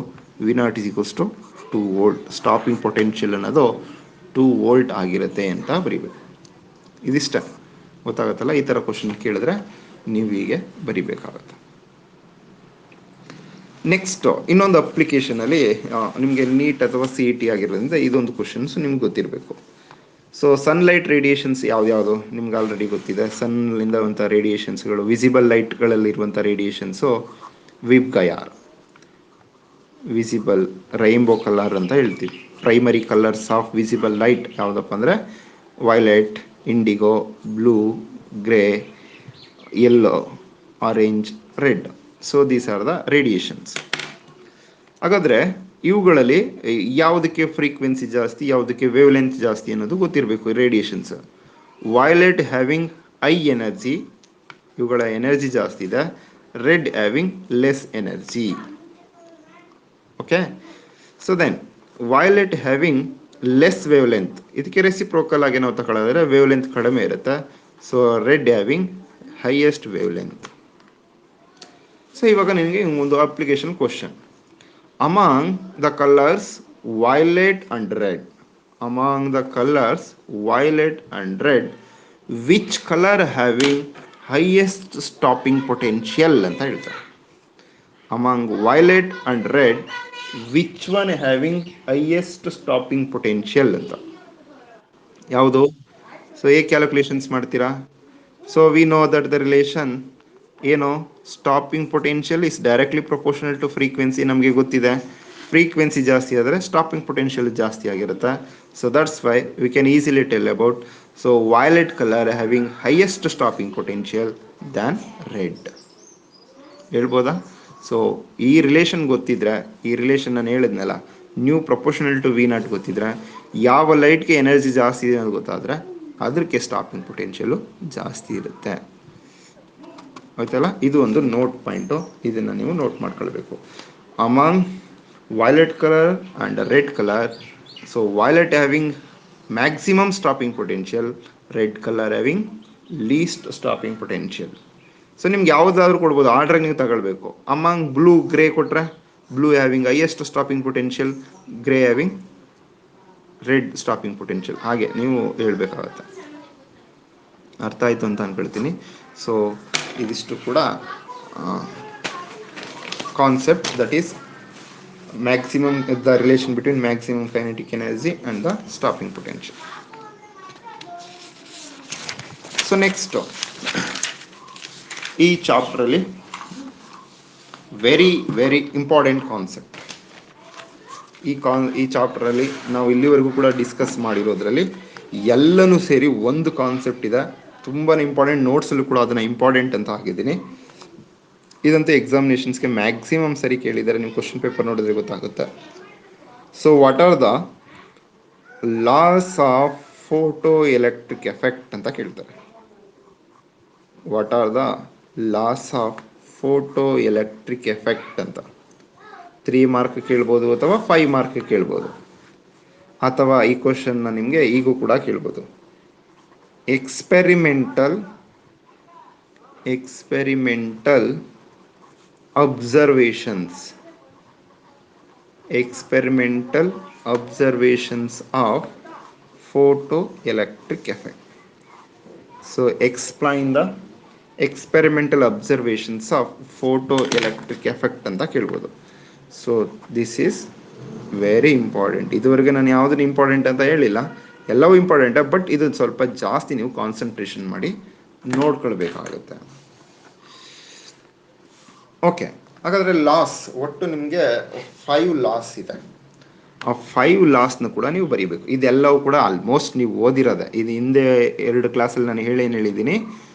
V naught is equals to 2 volt. Stopping potential ಅನ್ನೋದು 2 volt ಆಗಿರುತ್ತೆ ಅಂತ ಬರೀಬೇಕು. ಇದಿಷ್ಟ ಗೊತ್ತಾಗುತ್ತಲ್ಲ. ಈ ಥರ ಕ್ವಶನ್ ಕೇಳಿದ್ರೆ ನೀವು ಹೀಗೆ ಬರಿಬೇಕಾಗುತ್ತೆ. ನೆಕ್ಸ್ಟ್ ಇನ್ನೊಂದು ಅಪ್ಲಿಕೇಶನಲ್ಲಿ ನಿಮಗೆ ನೀಟ್ ಅಥವಾ ಸಿ ಇ ಟಿ ಆಗಿರೋದ್ರಿಂದ ಇದೊಂದು ಕ್ವಶನ್ಸ್ ನಿಮ್ಗೆ ಗೊತ್ತಿರಬೇಕು. ಸೊ ಸನ್ಲೈಟ್ ರೇಡಿಯೇಷನ್ಸ್ ಯಾವ್ದ್ಯಾವುದು ನಿಮ್ಗೆ ಆಲ್ರೆಡಿ ಗೊತ್ತಿದೆ. ಸನ್ನಿಂದ ಇರುವಂಥ ರೇಡಿಯೇಷನ್ಸ್ಗಳು, ವಿಸಿಬಲ್ ಲೈಟ್ಗಳಲ್ಲಿರುವಂಥ radiations VIBGYOR, visible rainbow colour ಅಂತ ಹೇಳ್ತೀವಿ. Primary colours of visible light ಯಾವುದಪ್ಪ ಅಂದರೆ violet, indigo, blue, grey, yellow, orange, red. So these are the radiations. ಹಾಗಾದರೆ ಇವುಗಳಲ್ಲಿ ಯಾವುದಕ್ಕೆ ಫ್ರೀಕ್ವೆನ್ಸಿ ಜಾಸ್ತಿ, ಯಾವುದಕ್ಕೆ ವೇವ್ ಲೆಂತ್ ಜಾಸ್ತಿ ಅನ್ನೋದು ಗೊತ್ತಿರಬೇಕು. Radiations violet having high energy, ಇವುಗಳ ಎನರ್ಜಿ ಜಾಸ್ತಿ ಇದೆ. Red having less energy. Okay, so then violet having less wavelength, ಇದಕ್ಕೆ ರೆಸಿಪ್ರೋಕಲ್ ಆಗಿ ನಾವು ತಗೊಳ್ಳೋದ್ರೆ ವೇವ್ ಲೆಂತ್ ಕಡಿಮೆ ಇರುತ್ತೆ. So red having highest wavelength. So ಇವಾಗ ನಿಮಗೆ ಒಂದು application question. Among the colours violet and red, among the colours violet and red, which colour having highest stopping potential ಅಂತ ಹೇಳ್ತಾರೆ. Among violet and red, which one having highest stopping potential ಅಂತ. ಯಾವುದು? So ಹೇಗೆ calculations ಮಾಡ್ತೀರಾ? So we know that the relation ಏನು, stopping potential is directly proportional to frequency. ನಮಗೆ ಗೊತ್ತಿದೆ, frequency ಜಾಸ್ತಿ ಆದರೆ ಸ್ಟಾಪಿಂಗ್ ಪೊಟೆನ್ಷಿಯಲ್ ಜಾಸ್ತಿ ಆಗಿರುತ್ತೆ. So that's why we can easily tell about so violet colour having highest stopping potential than red. ಹೇಳ್ಬೋದಾ? So ಈ relation ಗೊತ್ತಿದ್ರೆ, ಈ ರಿಲೇಷನ್ ನಾನು ಹೇಳಿದ್ನಲ್ಲ, nu proportional to V naught ಗೊತ್ತಿದ್ರೆ, ಯಾವ ಲೈಟ್ಗೆ ಎನರ್ಜಿ ಜಾಸ್ತಿ ಇದೆ ಅಂತ ಗೊತ್ತಾದರೆ ಅದಕ್ಕೆ ಸ್ಟಾಪಿಂಗ್ ಪೊಟೆನ್ಷಿಯಲು ಜಾಸ್ತಿ ಇರುತ್ತೆ. ಆಯ್ತಲ್ಲ, ಇದು ಒಂದು ನೋಟ್ ಪಾಯಿಂಟು, ಇದನ್ನು ನೀವು ನೋಟ್ ಮಾಡ್ಕೊಳ್ಬೇಕು. Among violet colour and red colour, so violet having maximum stopping potential, red colour having least stopping potential. So ನಿಮ್ಗೆ ಯಾವುದಾದ್ರೂ ಕೊಡ್ಬೋದು, ಆರ್ಡ್ರಾಗಿ ನೀವು ತಗೊಳ್ಬೇಕು. ಅಮಾಂಗ್ ಬ್ಲೂ ಗ್ರೇ ಕೊಟ್ಟರೆ blue having highest stopping potential, grey having red stopping potential, ಹಾಗೆ ನೀವು ಹೇಳಬೇಕಾಗತ್ತೆ. ಅರ್ಥ ಆಯಿತು ಅಂತ ಅಂದ್ಕೊಳ್ತೀನಿ. ಸೊ ಇದಿಷ್ಟು ಕೂಡ concept, that is maximum, the relation between maximum kinetic energy and the stopping potential. So next ಈ ಚಾಪ್ಟ್ರಲ್ಲಿ ವೆರಿ ವೆರಿ ಇಂಪಾರ್ಟೆಂಟ್ ಕಾನ್ಸೆಪ್ಟ್. ಈ ಚಾಪ್ಟ್ರಲ್ಲಿ ನಾವು ಇಲ್ಲಿವರೆಗೂ ಕೂಡ ಡಿಸ್ಕಸ್ ಮಾಡಿರೋದ್ರಲ್ಲಿ ಎಲ್ಲನೂ ಸೇರಿ ಒಂದು ಕಾನ್ಸೆಪ್ಟ್ ಇದೆ, ತುಂಬಾ ಇಂಪಾರ್ಟೆಂಟ್. ನೋಟ್ಸಲ್ಲೂ ಕೂಡ ಅದನ್ನು ಇಂಪಾರ್ಟೆಂಟ್ ಅಂತ ಹಾಕಿದ್ದೀನಿ. ಇದಂತೂ ಎಕ್ಸಾಮಿನೇಷನ್ಸ್ಗೆ ಮ್ಯಾಕ್ಸಿಮಮ್ ಸರಿ ಕೇಳಿದ್ದಾರೆ, ನೀವು ಕ್ವಶನ್ ಪೇಪರ್ ನೋಡಿದ್ರೆ ಗೊತ್ತಾಗುತ್ತೆ. So what are the laws of photo electric effect ಅಂತ ಕೇಳ್ತಾರೆ. What are the laws of photo electric effect ಅಂತ 3 ಮಾರ್ಕ್ ಕೇಳ್ಬೋದು ಅಥವಾ 5 ಮಾರ್ಕ್ ಕೇಳ್ಬೋದು, ಅಥವಾ ಈ ಕ್ವಶನ್ನ ನಿಮಗೆ ಈಗೂ ಕೂಡ ಕೇಳ್ಬೋದು. Experimental observations of photo electric effect. So explain the experimental observations of photo electric effect ಅಂತ ಕೇಳ್ಬೋದು. So this is very important. ಇದುವರೆಗೆ ನಾನು ಯಾವುದನ್ನು ಇಂಪಾರ್ಟೆಂಟ್ ಅಂತ ಹೇಳಿಲ್ಲ, ಎಲ್ಲವೂ ಇಂಪಾರ್ಟೆಂಟೇ, ಬಟ್ ಇದು ಸ್ವಲ್ಪ ಜಾಸ್ತಿ ನೀವು ಕಾನ್ಸಂಟ್ರೇಷನ್ ಮಾಡಿ ನೋಡ್ಕೊಳ್ಬೇಕಾಗುತ್ತೆ. ಓಕೆ, ಹಾಗಾದರೆ ಲಾಸ್ ಒಟ್ಟು ನಿಮಗೆ 5 ಲಾಸ್ ಇದೆ. ಆ 5 ಲಾಸ್ನ ಕೂಡ ನೀವು ಬರೀಬೇಕು. ಇದೆಲ್ಲವೂ ಕೂಡ ಆಲ್ಮೋಸ್ಟ್ ನೀವು ಓದಿರೋದೆ, ಇದು ಹಿಂದೆ 2 ಕ್ಲಾಸಲ್ಲಿ ನಾನು ಏನು ಹೇಳಿದ್ದೀನಿ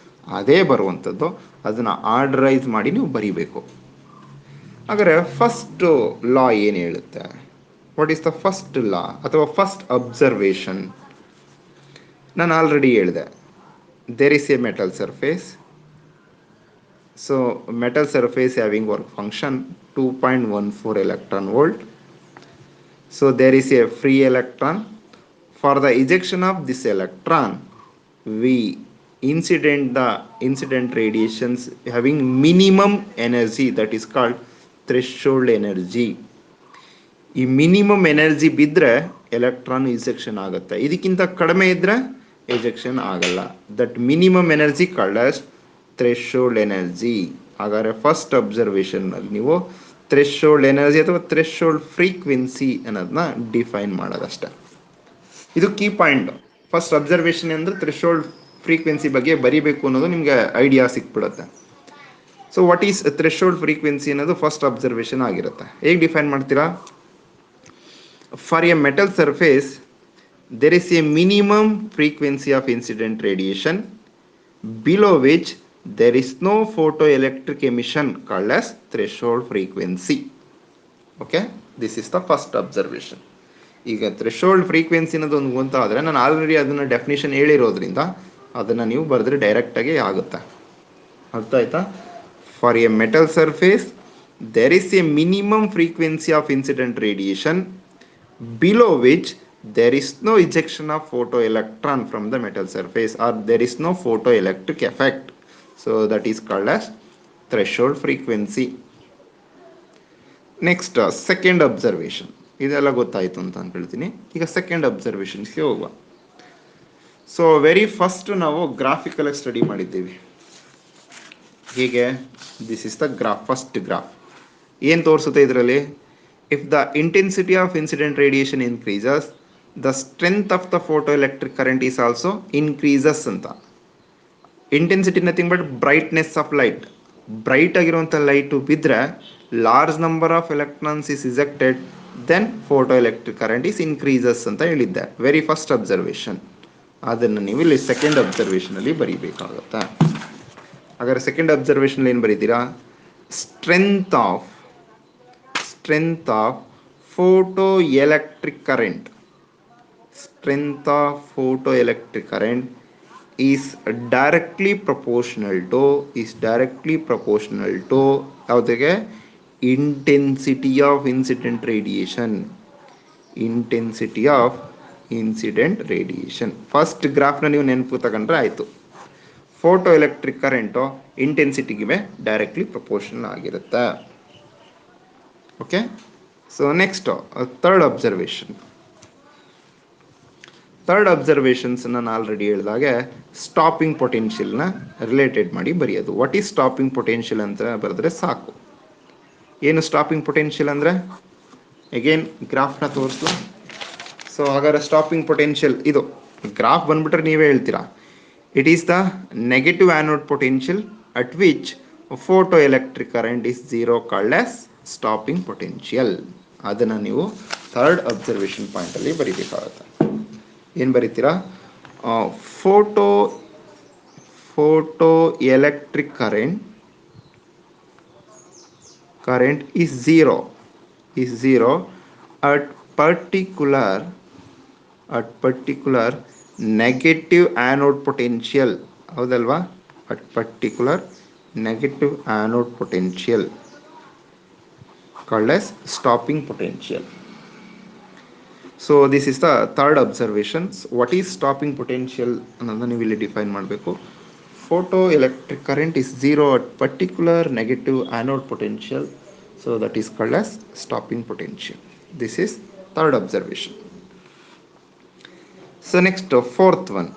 ಅದೇ ಬರುವಂಥದ್ದು. ಅದನ್ನು ಆರ್ಡರೈಸ್ ಮಾಡಿ ನೀವು ಬರೀಬೇಕು. ಹಾಗಾದರೆ ಫಸ್ಟ್ ಲಾ ಏನು ಹೇಳುತ್ತೆ? What is the first law ಅಥವಾ ಫಸ್ಟ್ ಅಬ್ಸರ್ವೇಷನ್? ನಾನು ಆಲ್ರೆಡಿ ಹೇಳಿದೆ, there is a metal surface. So metal surface having work function 2.14 electron volt. So there is a free electron. For the ejection of this electron, we the incident radiations having minimum energy, that is called threshold energy. ಈ minimum energy ಬಿದ್ದರೆ electron ejection ಆಗುತ್ತೆ, ಇದಕ್ಕಿಂತ ಕಡಿಮೆ ಇದ್ದರೆ ejection ಆಗಲ್ಲ. That minimum energy called as threshold energy. ಹಾಗಾದರೆ first ಅಬ್ಸರ್ವೇಷನ್ನಲ್ಲಿ ನೀವು ಥ್ರೆಶೋಲ್ಡ್ ಎನರ್ಜಿ ಅಥವಾ ಥ್ರೆಶೋಲ್ಡ್ ಫ್ರೀಕ್ವೆನ್ಸಿ ಅನ್ನೋದನ್ನ ಡಿಫೈನ್ ಮಾಡೋದಷ್ಟೆ. ಇದು ಕೀ ಪಾಯಿಂಟ್. ಫಸ್ಟ್ ಅಬ್ಸರ್ವೇಷನ್ ಅಂದರೆ ಥ್ರೆಶೋಲ್ಡ್ ಫ್ರೀಕ್ವೆನ್ಸಿ ಬಗ್ಗೆ ಬರಿಬೇಕು ಅನ್ನೋದು ನಿಮಗೆ ಐಡಿಯಾ ಸಿಕ್ಬಿಡುತ್ತೆ. ಸೊ ವಾಟ್ ಈಸ್ ಥ್ರೆಶೋಲ್ಡ್ ಫ್ರೀಕ್ವೆನ್ಸಿ ಅನ್ನೋದು ಫಸ್ಟ್ ಅಬ್ಸರ್ವೇಷನ್ ಆಗಿರುತ್ತೆ. ಹೇಗೆ ಡಿಫೈನ್ ಮಾಡ್ತೀರಾ? For a metal surface there is a minimum frequency of incident radiation below which there is no photoelectric emission called as threshold frequency. Okay, this is the first observation. ಈಗ threshold frequency ಅನ್ನೋದು ಒಂದು ಅಂತ ಆದರೆ ನಾನು already ಅದನ್ನು definition ಹೇಳಿರೋದ್ರಿಂದ ಅದನ್ನು ನೀವು ಬರೆದ್ರೆ ಡೈರೆಕ್ಟಾಗಿ ಆಗುತ್ತೆ. ಅರ್ಥ ಆಯ್ತಾ? For a metal surface there is a minimum frequency of incident radiation below which there is no ejection of photoelectron from the metal surface or there is no photoelectric effect. So that is called as threshold frequency. Next, second observation. ಇದೆಲ್ಲ ಗೊತ್ತಾಯಿತು ಅಂತ ಅನ್ಕೊಳ್ತೀನಿ. ಈಗ second ಅಬ್ಸರ್ವೇಷನ್ಸ್ಗೆ ಹೋಗುವ. So very first ನಾವು graphical study ಮಾಡಿದ್ದೀವಿ. ಹೀಗೆ this is the graph, first graph. ಏನು ತೋರಿಸುತ್ತೆ ಇದರಲ್ಲಿ? If the intensity of incident radiation increases, the strength of the photoelectric current is also increases ಅಂತ. Intensity nothing but brightness of light. Bright ಆಗಿರುವಂಥ light ಬಿದ್ದರೆ large number of electrons is ejected, then photoelectric current is increases ಅಂತ ಹೇಳಿದ್ದೆ. Very first observation. ಅದನ್ನು ನೀವು ಇಲ್ಲಿ second ಅಬ್ಸರ್ವೇಷನಲ್ಲಿ ಬರೀಬೇಕಾಗುತ್ತೆ. ಹಾಗಾದ್ರೆ second ಅಬ್ಸರ್ವೇಷನಲ್ಲಿ ಏನು ಬರೀತೀರಾ? Strength of photoelectric current. Strength of photoelectric current is directly proportional to ಯಾವುದಕ್ಕೆ? intensity of incident radiation. First ಗ್ರಾಫ್ನ ನೀವು ನೆನಪು ತಗೊಂಡ್ರೆ ಆಯಿತು. ಫೋಟೋ ಎಲೆಕ್ಟ್ರಿಕ್ ಕರೆಂಟು ಇಂಟೆನ್ಸಿಟಿಗೆ ಡೈರೆಕ್ಟ್ಲಿ ಪ್ರಪೋರ್ಷನಲ್ ಆಗಿರುತ್ತೆ. Okay, so next third observations ನಾನು ಆಲ್ರೆಡಿ ಹೇಳಿದಾಗೆ ಸ್ಟಾಪಿಂಗ್ ಪೊಟೆನ್ಷಿಯಲ್ನ ರಿಲೇಟೆಡ್ ಮಾಡಿ ಬರೆಯೋದು. ವಾಟ್ ಈಸ್ ಸ್ಟಾಪಿಂಗ್ ಪೊಟೆನ್ಷಿಯಲ್ ಅಂತ ಬರೆದ್ರೆ ಸಾಕು. ಏನು ಸ್ಟಾಪಿಂಗ್ ಪೊಟೆನ್ಷಿಯಲ್ ಅಂದರೆ? ಅಗೇನ್ ಗ್ರಾಫ್ನ ತೋರಿಸು. ಸೊ ಹಾಗಾದ್ರೆ ಸ್ಟಾಪಿಂಗ್ ಪೊಟೆನ್ಷಿಯಲ್ ಇದು ಗ್ರಾಫ್ ಬಂದ್ಬಿಟ್ರೆ ನೀವೇ ಹೇಳ್ತೀರಾ. It is the negative anode potential at which photo electric current is zero called as stopping potential. ಅದನ್ನು ನೀವು ಥರ್ಡ್ ಅಬ್ಸರ್ವೇಷನ್ ಪಾಯಿಂಟಲ್ಲಿ ಬರೀಬೇಕಾಗುತ್ತೆ. ಏನು ಬರೀತೀರಾ? Photo electric current is zero at particular negative anode potential. ಹೌದಲ್ವಾ? At particular negative anode potential called as stopping potential. So this is the third observations. What is stopping potential ಅನ್ನೋದನ್ನ ನೀವು ಇಲ್ಲಿ define ಮಾಡಬೇಕು. Photo electric current is zero at particular negative anode potential, so that is called as stopping potential. This is third observation. So next, fourth one.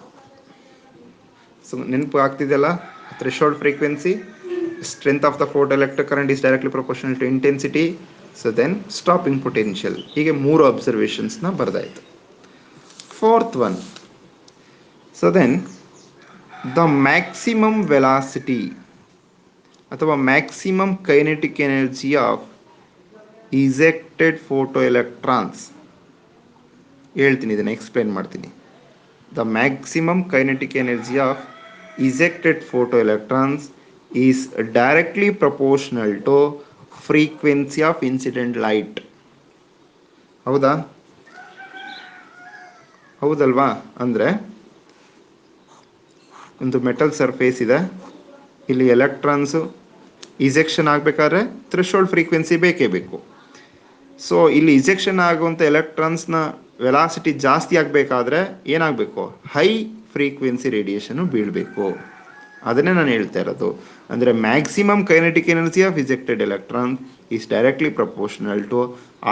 So ನೆನಪು ಆಗ್ತಿದೆಯಲ್ಲ? threshold frequency, strength of the photoelectric current is directly proportional to intensity, so then stopping potential. ಹೀಗೆ ಮೂರು ಅಬ್ಸರ್ವೇಷನ್ಸ್ನ ಬರೆದಾಯಿತು. Fourth one, so then the maximum velocity ಅಥವಾ maximum kinetic energy of ejected photo electrons. ಹೇಳ್ತೀನಿ, ಇದನ್ನು explain ಮಾಡ್ತೀನಿ. The maximum kinetic energy of ejected photoelectrons is directly proportional to frequency of incident light. ಹೌದಲ್ವಾ? ಅಂದರೆ ಒಂದು ಮೆಟಲ್ ಸರ್ಫೇಸ್ ಇದೆ, ಇಲ್ಲಿ electrons ejection ಆಗಬೇಕಾದ್ರೆ ಥ್ರೆಶೋಲ್ಡ್ ಫ್ರೀಕ್ವೆನ್ಸಿ ಬೇಕೇ ಬೇಕು. ಸೊ ಇಲ್ಲಿ ಇಜೆಕ್ಷನ್ ಆಗುವಂಥ ಎಲೆಕ್ಟ್ರಾನ್ಸ್ನ ವೆಲಾಸಿಟಿ ಜಾಸ್ತಿ ಆಗಬೇಕಾದ್ರೆ ಏನಾಗಬೇಕು? ಹೈ ಫ್ರೀಕ್ವೆನ್ಸಿ ರೇಡಿಯೇಷನ್ನು ಬೀಳಬೇಕು. ಅದನ್ನೇ ನಾನು ಹೇಳ್ತಾ ಇರೋದು. ಅಂದರೆ maximum kinetic energy of ejected electron is directly proportional to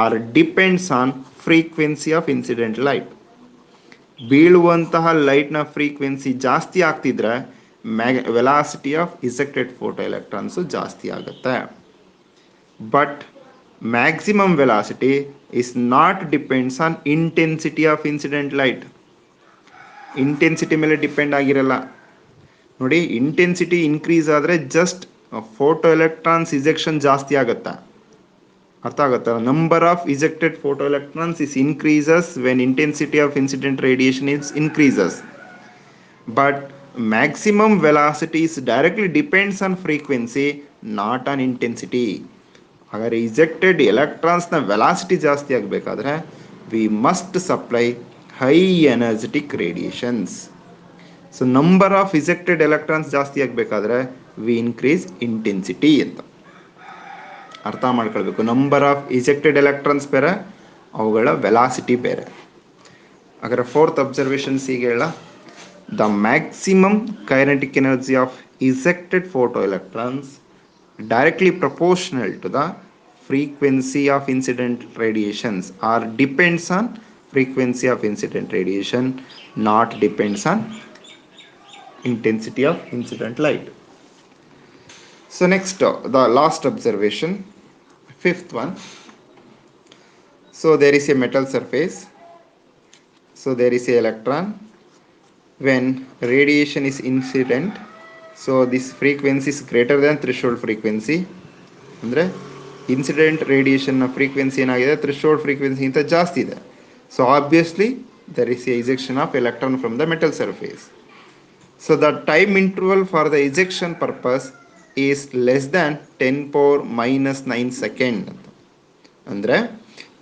or depends on frequency of incident light. ಬೀಳುವಂತಹ ಲೈಟ್ನ ಫ್ರೀಕ್ವೆನ್ಸಿ ಜಾಸ್ತಿ ಆಗ್ತಿದ್ರೆ velocity of ejected photo electrons ಜಾಸ್ತಿ ಆಗುತ್ತೆ. But maximum velocity is not depends on intensity of incident light. Intensity ಮೇಲೆ depend ಆಗಿರಲ್ಲ ನೋಡಿ. Intensity increase ಆದರೆ ಜಸ್ಟ್ ಫೋಟೋ ಎಲೆಕ್ಟ್ರಾನ್ಸ್ ಇಜೆಕ್ಷನ್ ಜಾಸ್ತಿ ಆಗುತ್ತಾ, ಅರ್ಥ ಆಗುತ್ತಾ? Number of ejected photo electrons is increases when intensity of incident radiation is increases. But maximum velocity is directly depends on frequency, not on intensity. ಹಾಗಾದರೆ ejected ಎಲೆಕ್ಟ್ರಾನ್ಸ್ನ velocity ಜಾಸ್ತಿ ಆಗಬೇಕಾದ್ರೆ we must supply high energetic radiations. So number of ejected electrons ಜಾಸ್ತಿ ಆಗಬೇಕಾದ್ರೆ V increase intensity ಅಂತ ಅರ್ಥ ಮಾಡ್ಕೊಳ್ಬೇಕು. Number of ejected electrons ಬೇರೆ, ಅವುಗಳ ವೆಲಾಸಿಟಿ ಬೇರೆ. ಹಾಗಾದ್ರೆ ಫೋರ್ತ್ ಅಬ್ಸರ್ವೇಷನ್ಸ್ ಹೀಗೆ ಹೇಳ, the maximum kinetic energy of ejected photo electrons directly proportional to the frequency of incident radiations or depends on frequency of incident radiation, not depends on intensity of incident light. So next, the last observation, fifth one. So there is a metal surface, so there is a electron. When radiation is incident, so this frequency is greater than threshold frequency. ಅಂದರೆ incident ರೇಡಿಯೇಷನ್ನ frequency ಏನಾಗಿದೆ, threshold ಫ್ರೀಕ್ವೆನ್ಸಿಗಿಂತ ಜಾಸ್ತಿ ಇದೆ. So obviously there is a ejection of electron from the metal surface. So the time interval for the ejection purpose is less than 10⁻⁹ second ಅಂತ. ಅಂದರೆ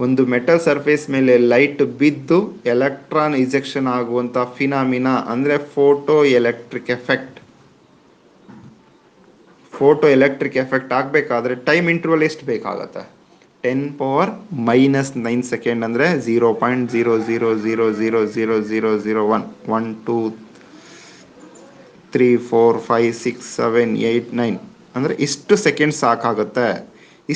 ಒಂದು metal surface ಮೇಲೆ ಲೈಟ್ ಬಿದ್ದು ಎಲೆಕ್ಟ್ರಾನ್ ಇಜೆಕ್ಷನ್ ಆಗುವಂಥ ಫಿನಾಮಿನಾ ಅಂದರೆ photo electric effect. Photo electric effect ಆಗಬೇಕಾದ್ರೆ time interval ಎಷ್ಟು ಬೇಕಾಗತ್ತೆ? 10⁻⁹ ಸೆಕೆಂಡ್ ಅಂದರೆ 0.00000001 1 2 3 4 5 6 7 8 9 ಅಂದರೆ ಇಷ್ಟು ಸೆಕೆಂಡ್ಸ್ ಸಾಕಾಗುತ್ತೆ.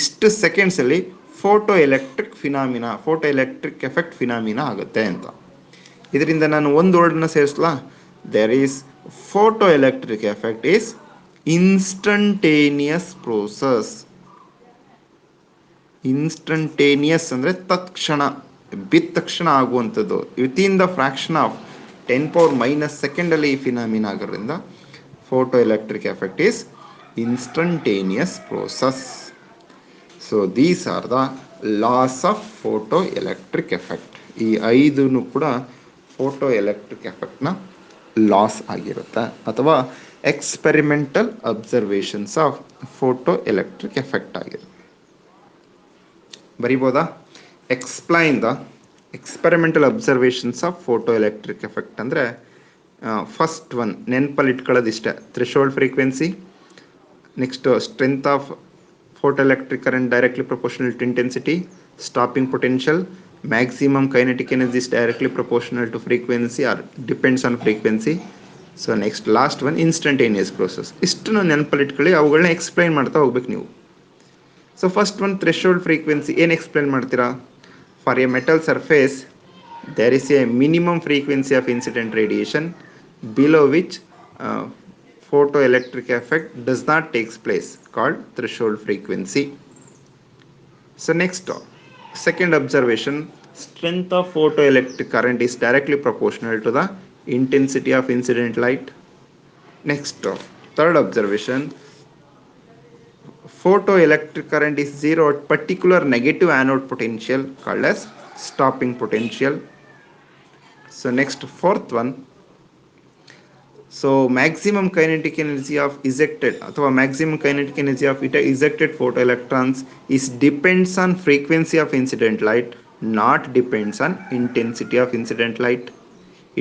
ಇಷ್ಟು ಸೆಕೆಂಡ್ಸಲ್ಲಿ photo electric phenomena, photo electric effect phenomena ಆಗುತ್ತೆ ಅಂತ. ಇದರಿಂದ ನಾನು ಒಂದು ವರ್ಡನ್ನ ಸೇರಿಸ್ಲಾ, there is photo electric effect is instantaneous process. Instantaneous ಅಂದರೆ ತತ್ಕ್ಷಣ, ಬಿದ್ದ ತಕ್ಷಣ ಆಗುವಂಥದ್ದು. ವಿತಿನ್ ದ ಫ್ರಾಕ್ಷನ್ ಆಫ್ 10⁻⁻ ಸೆಕೆಂಡಲ್ಲಿ ಈ ಫಿನಾಮಿನಾ ಆಗೋದ್ರಿಂದ photo electric effect is instantaneous process. So these are the laws of photo electric effect. ಈ 5 ಕೂಡ ಫೋಟೋ ಎಲೆಕ್ಟ್ರಿಕ್ ಎಫೆಕ್ಟ್ನ ಲಾಸ್ ಆಗಿರುತ್ತೆ ಅಥವಾ experimental observations of photo electric effect ಆಗಿರುತ್ತೆ. ಬರಿಬೋದಾ? Explain the experimental observations of photo electric effect ಅಂದರೆ first one ನೆನಪಲ್ಲಿ ಇಟ್ಕೊಳ್ಳೋದು ಇಷ್ಟೇ, threshold frequency, next strength of photo electric current directly proportional to intensity, stopping potential, maximum kinetic energy is directly proportional to frequency or depends on frequency. So next last one instantaneous process. ಇಷ್ಟನ್ನು ನೆನಪಲ್ಲಿ ಇಟ್ಕೊಳ್ಳಿ, ಅವುಗಳನ್ನ explain ಮಾಡ್ತಾ ಹೋಗ್ಬೇಕು ನೀವು. So first one threshold frequency ಏನು explain ಮಾಡ್ತೀರಾ? For a metal surface there is a minimum frequency of incident radiation below which photoelectric effect does not takes place, called threshold frequency. So next, second observation, strength of photoelectric current is directly proportional to the intensity of incident light. Next, third observation, photoelectric current is zero at particular negative anode potential called as stopping potential. So next, fourth one, so maximum kinetic energy of ejected ಅಥವಾ maximum kinetic energy of ejected photoelectrons is depends on frequency of incident light, not depends on intensity of incident light.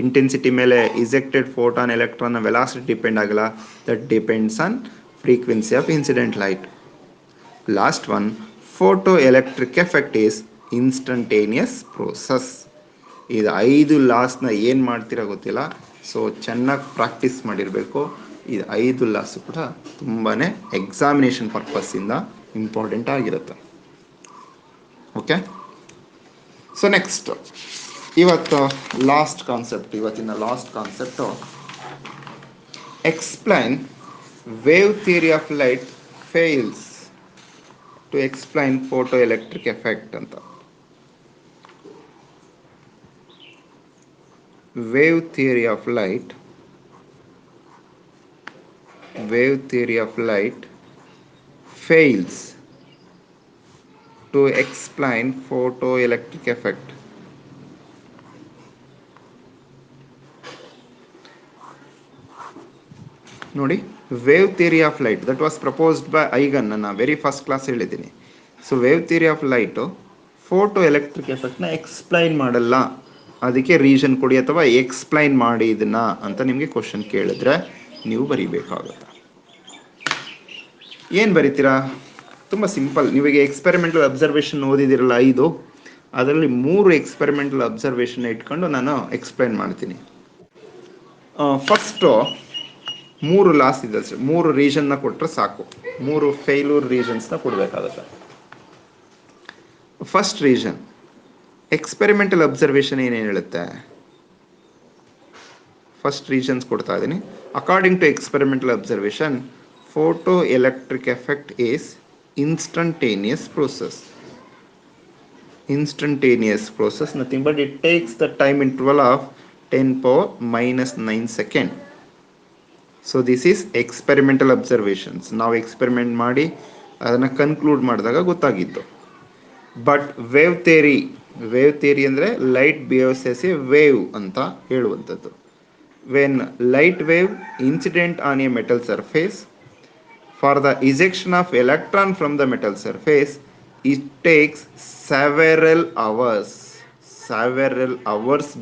Intensity ಮೇಲೆ ejected photon electron velocity depend ಆಗಲ್ಲ, that depends on frequency of incident light. Last one, photoelectric effect is instantaneous process. ಇದು 5 ಲಾಸ್ನ ಏನು ಮಾಡ್ತೀರಾ ಗೊತ್ತಿಲ್ಲ, so ಚೆನ್ನಾಗಿ practice ಮಾಡಿರಬೇಕು. ಇದು 5 loss ಕೂಡ ತುಂಬಾ ಎಕ್ಸಾಮಿನೇಷನ್ ಪರ್ಪಸ್ಸಿಂದ ಇಂಪಾರ್ಟೆಂಟ್ ಆಗಿರುತ್ತೆ. ಓಕೆ, ಸೊ ನೆಕ್ಸ್ಟ್ ಇವತ್ತಿನ last concept explain wave theory of light fails to explain photoelectric effect ಅಂತ. wave theory of light fails to explain photoelectric effect. ನೋಡಿ, wave theory of light that was proposed by ಐಗನ್, ನನ್ನ very first class ಹೇಳಿದ್ದೀನಿ. So wave theory of light photo electric ಎಫೆಕ್ಟ್ನ explain ಮಾಡಲ್ಲ, ಅದಕ್ಕೆ reason ಕೊಡಿ ಅಥವಾ ಎಕ್ಸ್ಪ್ಲೈನ್ ಮಾಡಿ ಇದನ್ನ ಅಂತ ನಿಮಗೆ ಕ್ವಶನ್ ಕೇಳಿದ್ರೆ ನೀವು ಬರೀಬೇಕಾಗುತ್ತೆ. ಏನು ಬರೀತೀರಾ? ತುಂಬ ಸಿಂಪಲ್. ನೀವೀಗ ಎಕ್ಸ್ಪೆರಿಮೆಂಟಲ್ ಅಬ್ಸರ್ವೇಷನ್ ಓದಿದಿರಲ್ಲ 5, ಅದರಲ್ಲಿ 3 ಎಕ್ಸ್ಪೆರಿಮೆಂಟಲ್ ಅಬ್ಸರ್ವೇಷನ್ ಇಟ್ಕೊಂಡು ನಾನು ಎಕ್ಸ್ಪ್ಲೈನ್ ಮಾಡ್ತೀನಿ. ಫಸ್ಟು 3 ಲಾಸ್ ಇದೆ, 3 ರೀಸನ್ನ ಕೊಟ್ಟರೆ ಸಾಕು. 3 ಫೇಲ್ಯೂರ್ ರೀಸನ್ಸ್ನ ಕೊಡಬೇಕಾಗುತ್ತೆ. ಫಸ್ಟ್ ರೀಸನ್, ಎಕ್ಸ್ಪೆರಿಮೆಂಟಲ್ ಅಬ್ಸರ್ವೇಷನ್ ಏನೇನು ಹೇಳುತ್ತೆ? ಫಸ್ಟ್ ರೀಸನ್ಸ್ ಕೊಡ್ತಾ ಇದ್ದೀನಿ. According to experimental observation, photo electric effect is instantaneous process, nothing but it takes the time interval of 10⁻⁻9 second. So this is experimental observations. ನಾವು experiment ಮಾಡಿ ಅದನ್ನು conclude ಮಾಡಿದಾಗ ಗೊತ್ತಾಗಿತ್ತು. But wave theory ಅಂದರೆ light behaves as a wave ಅಂತ ಹೇಳುವಂಥದ್ದು. When light wave incident on a metal surface, for the ejection of electron from the metal surface, it takes several hours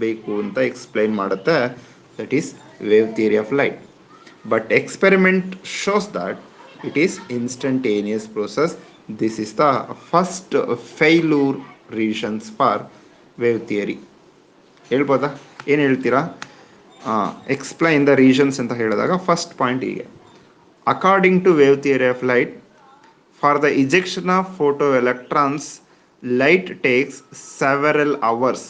ಬೇಕು ಅಂತ explain ಮಾಡುತ್ತೆ. That is wave theory of light. But experiment shows that it is instantaneous process. This is the first failure reasons for wave theory. ಹೇಳ್ಬೋದಾ? ಏನು ಹೇಳ್ತೀರಾ? Explain the reasons ಅಂತ ಹೇಳಿದಾಗ first point ಹೀಗೆ: according to wave theory of light, for the ejection of photoelectrons, light takes several hours,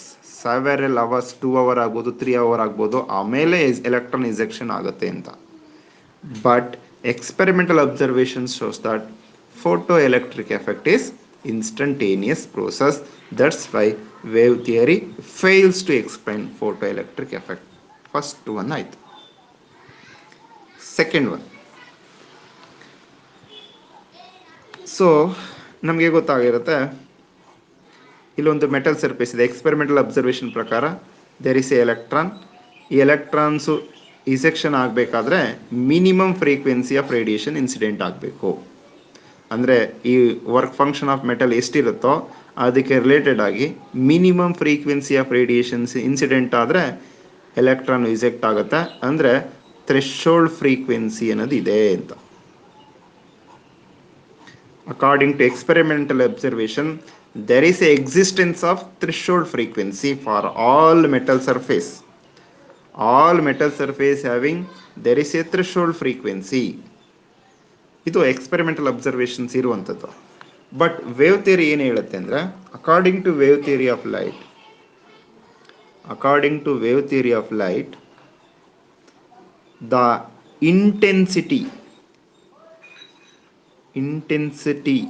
2 hour ಆಗ್ಬೋದು, 3 hour ಆಗ್ಬೋದು, ಆಮೇಲೆ electron ejection ಆಗುತ್ತೆ ಅಂತ. But experimental observation shows that photoelectric effect is instantaneous process. That's why wave theory fails to explain photoelectric effect. First one ಆಯ್ತು. Second one, so ನಮಗೆ ಗೊತ್ತಾಗಿರುತ್ತೆ, ಇಲ್ಲೊಂದು metal surface ಇದೆ. Experimental observation ಪ್ರಕಾರ there is A electron. ಈ electrons ejection ಆಗಬೇಕಾದ್ರೆ minimum frequency of radiation incident ಆಗಬೇಕು. ಅಂದರೆ ಈ ವರ್ಕ್ ಫಂಕ್ಷನ್ ಆಫ್ ಮೆಟಲ್ ಎಷ್ಟಿರುತ್ತೋ ಅದಕ್ಕೆ ರಿಲೇಟೆಡ್ ಆಗಿ minimum frequency of radiations incident ಆದರೆ ಎಲೆಕ್ಟ್ರಾನ್ ಇಜೆಕ್ಟ್ ಆಗುತ್ತೆ. ಅಂದರೆ ಥ್ರೆಶೋಲ್ಡ್ ಫ್ರೀಕ್ವೆನ್ಸಿ ಅನ್ನೋದು ಇದೆ ಅಂತ. According to experimental observation, there is a existence of threshold frequency for all metal surface. All metal surface having there is a threshold frequency. ಇದು experimental observations ಇರುವಂಥದ್ದು. But wave theory ಏನು ಹೇಳುತ್ತೆ ಅಂದರೆ, according to wave theory of light, the intensity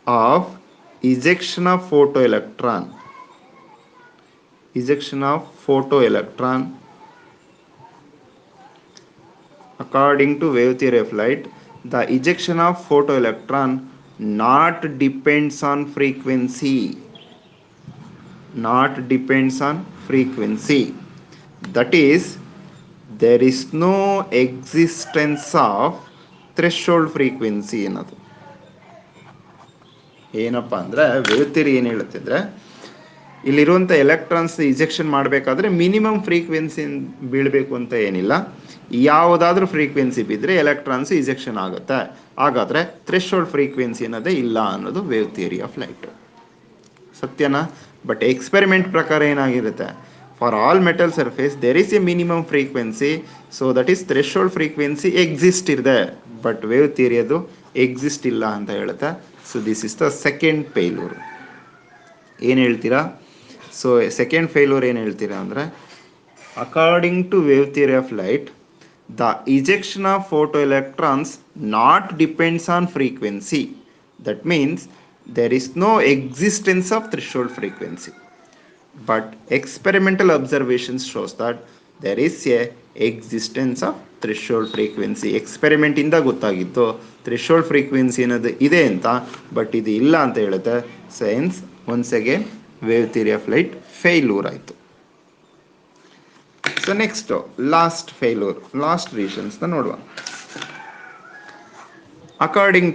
of ejection of photoelectron according to wave theory of light, the ejection of photoelectron not depends on frequency. That is, there is no existence of threshold frequency ಅನ್ನೋದು. ಏನಪ್ಪ ಅಂದರೆ, wave theory ಏನು ಹೇಳುತ್ತೆ ಅಂದರೆ, ಇಲ್ಲಿರುವಂಥ electrons ejection ಮಾಡಬೇಕಾದ್ರೆ minimum frequency ಬೀಳಬೇಕು ಅಂತ ಏನಿಲ್ಲ. ಯಾವುದಾದ್ರೂ ಫ್ರೀಕ್ವೆನ್ಸಿ ಬಿದ್ದರೆ ಎಲೆಕ್ಟ್ರಾನ್ಸ್ ಇಜೆಕ್ಷನ್ ಆಗುತ್ತೆ. ಹಾಗಾದರೆ ಥ್ರೆಶೋಲ್ಡ್ ಫ್ರೀಕ್ವೆನ್ಸಿ ಅನ್ನೋದೇ ಇಲ್ಲ ಅನ್ನೋದು ವೇವ್ ಥಿಯರಿ ಆಫ್ ಲೈಟ್. ಸತ್ಯನಾ? ಬಟ್ ಎಕ್ಸ್ಪೆರಿಮೆಂಟ್ ಪ್ರಕಾರ ಏನಾಗಿರುತ್ತೆ, for all metal surface there is a minimum frequency, so that is threshold frequency exist ಇದೆ. ಬಟ್ ವೇವ್ ಥಿಯರಿ ಅದು ಎಕ್ಸಿಸ್ಟ್ ಇಲ್ಲ ಅಂತ ಹೇಳುತ್ತೆ. So this is the second failure. ಏನು ಹೇಳ್ತೀರಾ? So second failure ಏನು ಹೇಳ್ತೀರಾ ಅಂದರೆ, according to wave theory of light, the ejection of photoelectrons not depends on frequency. That means there is no existence of threshold frequency. But experimental observations shows that there is a existence of threshold frequency. Experiment ಇಂದ ಗೊತ್ತಾಗಿತ್ತು threshold frequency ಅನ್ನೋದು ಇದೆ ಅಂತ, but ಇದು ಇಲ್ಲ ಅಂತ ಹೇಳುತ್ತೆ science. Once again wave theory of light failure ಆಯಿತು. So next last failure, last ರೀಸನ್ಸ್ನ ನೋಡುವ. ಅಕಾರ್ಡಿಂಗ್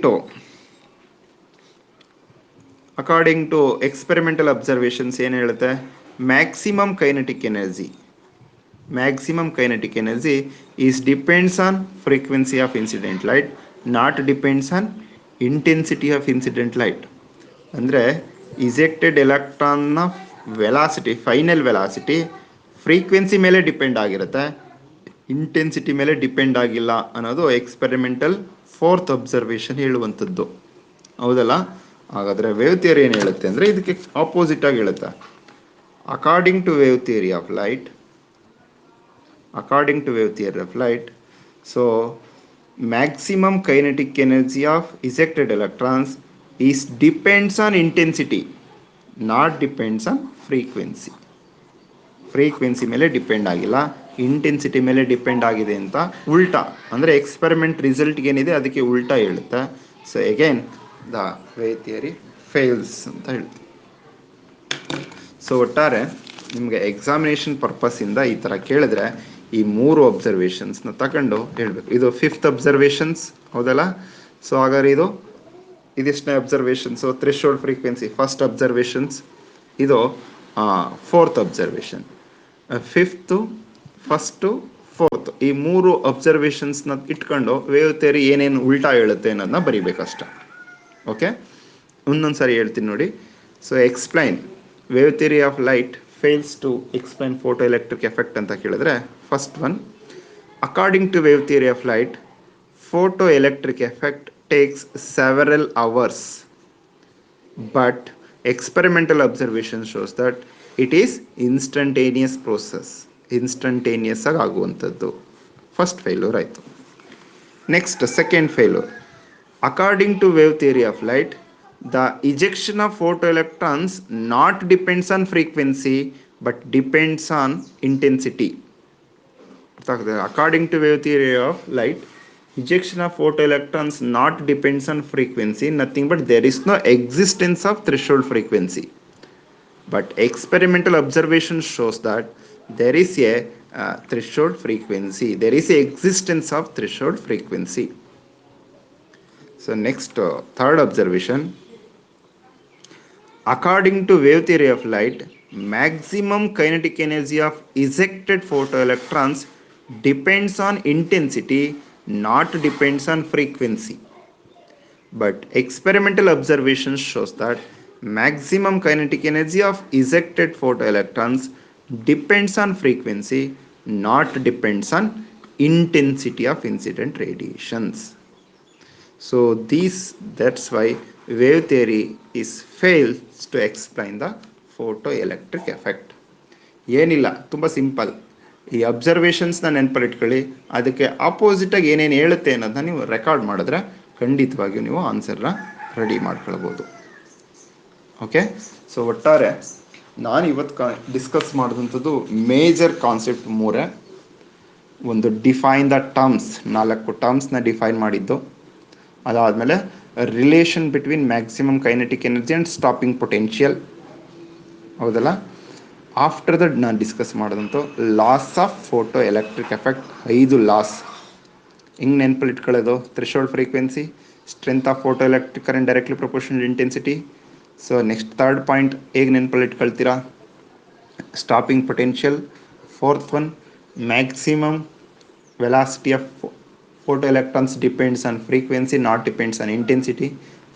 ಟು ಎಕ್ಸ್ಪೆರಿಮೆಂಟಲ್ ಅಬ್ಸರ್ವೇಷನ್ಸ್ ಏನು ಹೇಳುತ್ತೆ, maximum kinetic energy is depends on frequency of incident light, not depends on intensity of incident light. ಅಂದರೆ ejected ಎಲೆಕ್ಟ್ರಾನ್ನ velocity, final velocity frequency ಮೇಲೆ depend ಆಗಿರುತ್ತೆ, intensity ಮೇಲೆ depend ಆಗಿಲ್ಲ ಅನ್ನೋದು ಎಕ್ಸ್ಪೆರಿಮೆಂಟಲ್ ಫೋರ್ತ್ ಅಬ್ಸರ್ವೇಷನ್ ಹೇಳುವಂಥದ್ದು. ಹೌದಲ್ಲ? ಹಾಗಾದರೆ ವೇವ್ ಥಿಯರಿ ಏನು ಹೇಳುತ್ತೆ ಅಂದರೆ ಇದಕ್ಕೆ ಆಪೋಸಿಟ್ ಆಗಿ ಹೇಳುತ್ತೆ. According to wave theory of light, so maximum kinetic energy of ejected electrons is depends on intensity, not depends on frequency. Frequency ಮೇಲೆ ಡಿಪೆಂಡ್ ಆಗಿಲ್ಲ, ಇಂಟೆನ್ಸಿಟಿ ಮೇಲೆ ಡಿಪೆಂಡ್ ಆಗಿದೆ ಅಂತ ಉಲ್ಟಾ, ಅಂದರೆ ಎಕ್ಸ್ಪೆರಿಮೆಂಟ್ ರಿಸಲ್ಟ್ಗೆ ಏನಿದೆ ಅದಕ್ಕೆ ಉಲ್ಟಾ ಹೇಳುತ್ತೆ. So again the wave theory fails ಅಂತ ಹೇಳ್ತೀವಿ. ಸೊ ಒಟ್ಟಾರೆ ನಿಮಗೆ ಎಕ್ಸಾಮಿನೇಷನ್ ಪರ್ಪಸ್ಸಿಂದ ಈ ಥರ ಕೇಳಿದ್ರೆ ಈ 3 ಅಬ್ಸರ್ವೇಷನ್ಸ್ನ ತಗೊಂಡು ಹೇಳಬೇಕು. ಇದು 5th ಅಬ್ಸರ್ವೇಷನ್ಸ್, ಹೌದಲ್ಲ? ಸೊ ಹಾಗಾದ್ರೆ ಇದಿಷ್ಟನೇ ಅಬ್ಸರ್ವೇಷನ್ಸು, ಥ್ರೆಶೋಲ್ಡ್ ಫ್ರೀಕ್ವೆನ್ಸಿ ಫಸ್ಟ್ ಅಬ್ಸರ್ವೇಷನ್ಸ್, ಇದು 4th observation. 5th, first, 4th ಈ 3 ಅಬ್ಸರ್ವೇಷನ್ಸ್ನ ಇಟ್ಕೊಂಡು ವೇವ್ ಥಿಯರಿ ಏನೇನು ಉಲ್ಟಾ ಹೇಳುತ್ತೆ ಅನ್ನೋದನ್ನ ಬರೀಬೇಕಷ್ಟೆ. ಓಕೆ, ಇನ್ನೊಂದು ಸಾರಿ ಹೇಳ್ತೀನಿ ನೋಡಿ. So explain wave theory of light fails to explain photo electric effect ಅಂತ ಕೇಳಿದ್ರೆ, first one, according to wave theory of light photo electric effect takes several hours, but experimental observation shows that it is instantaneous process, instantaneous ಆಗಿ ಆಗುವಂಥದ್ದು. First failure ಆಯಿತು. Next second failure, according to wave theory of light the ejection of photoelectrons not depends on frequency but depends on intensity. According to wave theory of light, ejection of photoelectrons not depends on frequency, nothing but there is no existence of threshold frequency. But experimental observation shows that there is a threshold frequency, there is a existence of threshold frequency. So next third observation, according to wave theory of light, maximum kinetic energy of ejected photoelectrons depends on intensity, not depends on frequency. But experimental observation shows that maximum kinetic energy of ejected photoelectrons depends on frequency, not depends on intensity of incident radiations. So that's why wave theory is fails to explain the photoelectric effect. ಏನಿಲ್ಲ, ತುಂಬ simple. ಈ ಅಬ್ಸರ್ವೇಷನ್ಸ್ನ ನೆನಪಲ್ಲಿಟ್ಕೊಳ್ಳಿ, ಅದಕ್ಕೆ ಆಪೋಸಿಟಾಗಿ ಏನೇನು ಹೇಳುತ್ತೆ ಅನ್ನೋದನ್ನ ನೀವು record ಮಾಡಿದ್ರೆ ಖಂಡಿತವಾಗಿಯೂ ನೀವು ಆನ್ಸರ್ನ ರೆಡಿ ಮಾಡ್ಕೊಳ್ಬೋದು. ಓಕೆ, ಸೊ ಒಟ್ಟಾರೆ ನಾನು ಇವತ್ತು ಡಿಸ್ಕಸ್ ಮಾಡಿದಂಥದ್ದು ಮೇಜರ್ ಕಾನ್ಸೆಪ್ಟ್ 3. ಒಂದು ಡಿಫೈನ್ ದ ಟರ್ಮ್ಸ್, 4 ಟರ್ಮ್ಸ್ನ ಡಿಫೈನ್ ಮಾಡಿದ್ದು. ಅದಾದಮೇಲೆ relation between maximum kinetic energy and stopping potential, ಹೌದಲ್ಲ? ಆಫ್ಟರ್ ದಟ್ ನಾನು ಡಿಸ್ಕಸ್ ಮಾಡಿದಂಥ loss of photo electric effect, 5 loss ಹಿಂಗೆ ನೆನಪಲ್ಲಿ ಇಟ್ಕೊಳ್ಳೋದು. Threshold frequency, strength of photo electric current directly proportional intensity. So next third point ಹೇಗೆ ನೆನಪಲ್ಲಿ ಇಟ್ಕೊಳ್ತೀರಾ, stopping potential. 4th one, maximum velocity of photo electrons depends on frequency, not depends on intensity.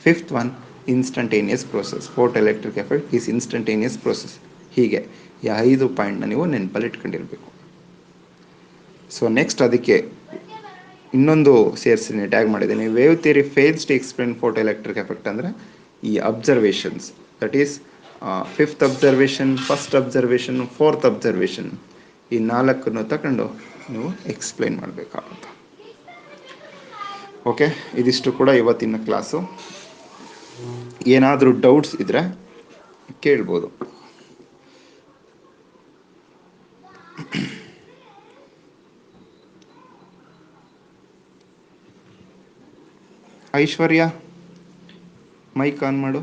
5th one, instantaneous process. Photoelectric effect is instantaneous process. ಹೀಗೆ ಈ 5 ಪಾಯಿಂಟ್ನ ನೀವು ನೆನಪಲ್ಲಿ ಇಟ್ಕೊಂಡಿರಬೇಕು. So next ಅದಕ್ಕೆ ಇನ್ನೊಂದು ಸೇರಿಸಿ ಟ್ಯಾಗ್ ಮಾಡಿದ್ದೀನಿ, wave theory fails to explain photo electric effect. ಅಂದರೆ ಈ observations, that is 5th observation, first observation, 4th observation, ಈ 4 ತಗೊಂಡು ನೀವು ಎಕ್ಸ್ಪ್ಲೈನ್ ಮಾಡಬೇಕಾಗುತ್ತೆ. ಓಕೆ, ಇದಿಷ್ಟು ಕೂಡ ಇವತ್ತಿನ ಕ್ಲಾಸು. ಏನಾದರೂ ಡೌಟ್ಸ್ ಇದ್ದರೆ ಕೇಳ್ಬೋದು. ಐಶ್ವರ್ಯ, ಮೈಕ್ ಆನ್ ಮಾಡು.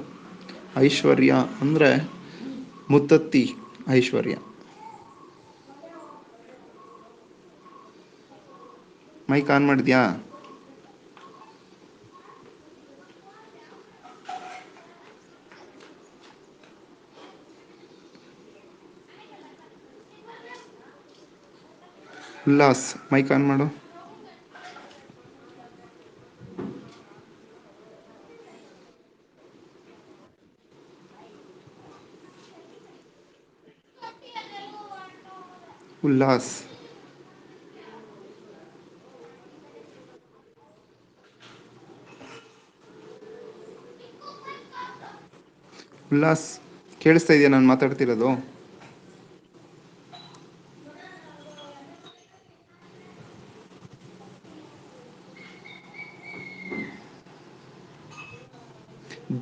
ಐಶ್ವರ್ಯ ಅಂದರೆ ಮುತ್ತತ್ತಿ ಐಶ್ವರ್ಯ. ಮೈಕ್ ಆನ್ ಮಾಡಿದ್ಯಾ? ಉಲ್ಲಾಸ್, ಮೈಕ್ ಆನ್ ಮಾಡು. ಉಲ್ಲಾಸ್, ಉಲ್ಲಾಸ್ ಕೇಳಿಸ್ತಾ ಇದೆಯಾ ನಾನು ಮಾತಾಡ್ತಿರೋದು?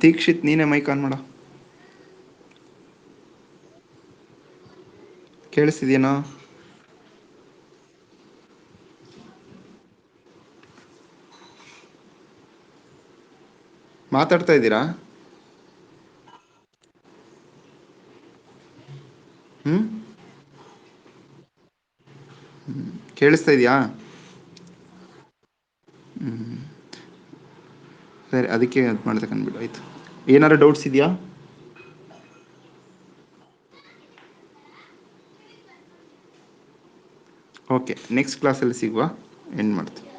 ದೀಕ್ಷಿತ್, ನೀನೇ ಮೈಕ್ ಆನ್ ಮಾಡ. ಕೇಳಿಸ್ತಿದ್ಯೇನೋ? ಮಾತಾಡ್ತಾ ಇದ್ದೀರಾ? ಹ್ಞೂ, ಕೇಳಿಸ್ತಾ ಇದೆಯಾ? ಸರಿ, ಅದಕ್ಕೆ ಅದು ಮಾಡ್ದೆ ಕಂಡ್ಬಿಡು. ಆಯಿತು. ಏನಾರು ಡೌಟ್ಸ್ ಇದೆಯಾ? ಓಕೆ, ನೆಕ್ಸ್ಟ್ ಕ್ಲಾಸಲ್ಲಿ ಸಿಗುವ. ಎಂಡ್ ಮಾಡ್ತೀನಿ.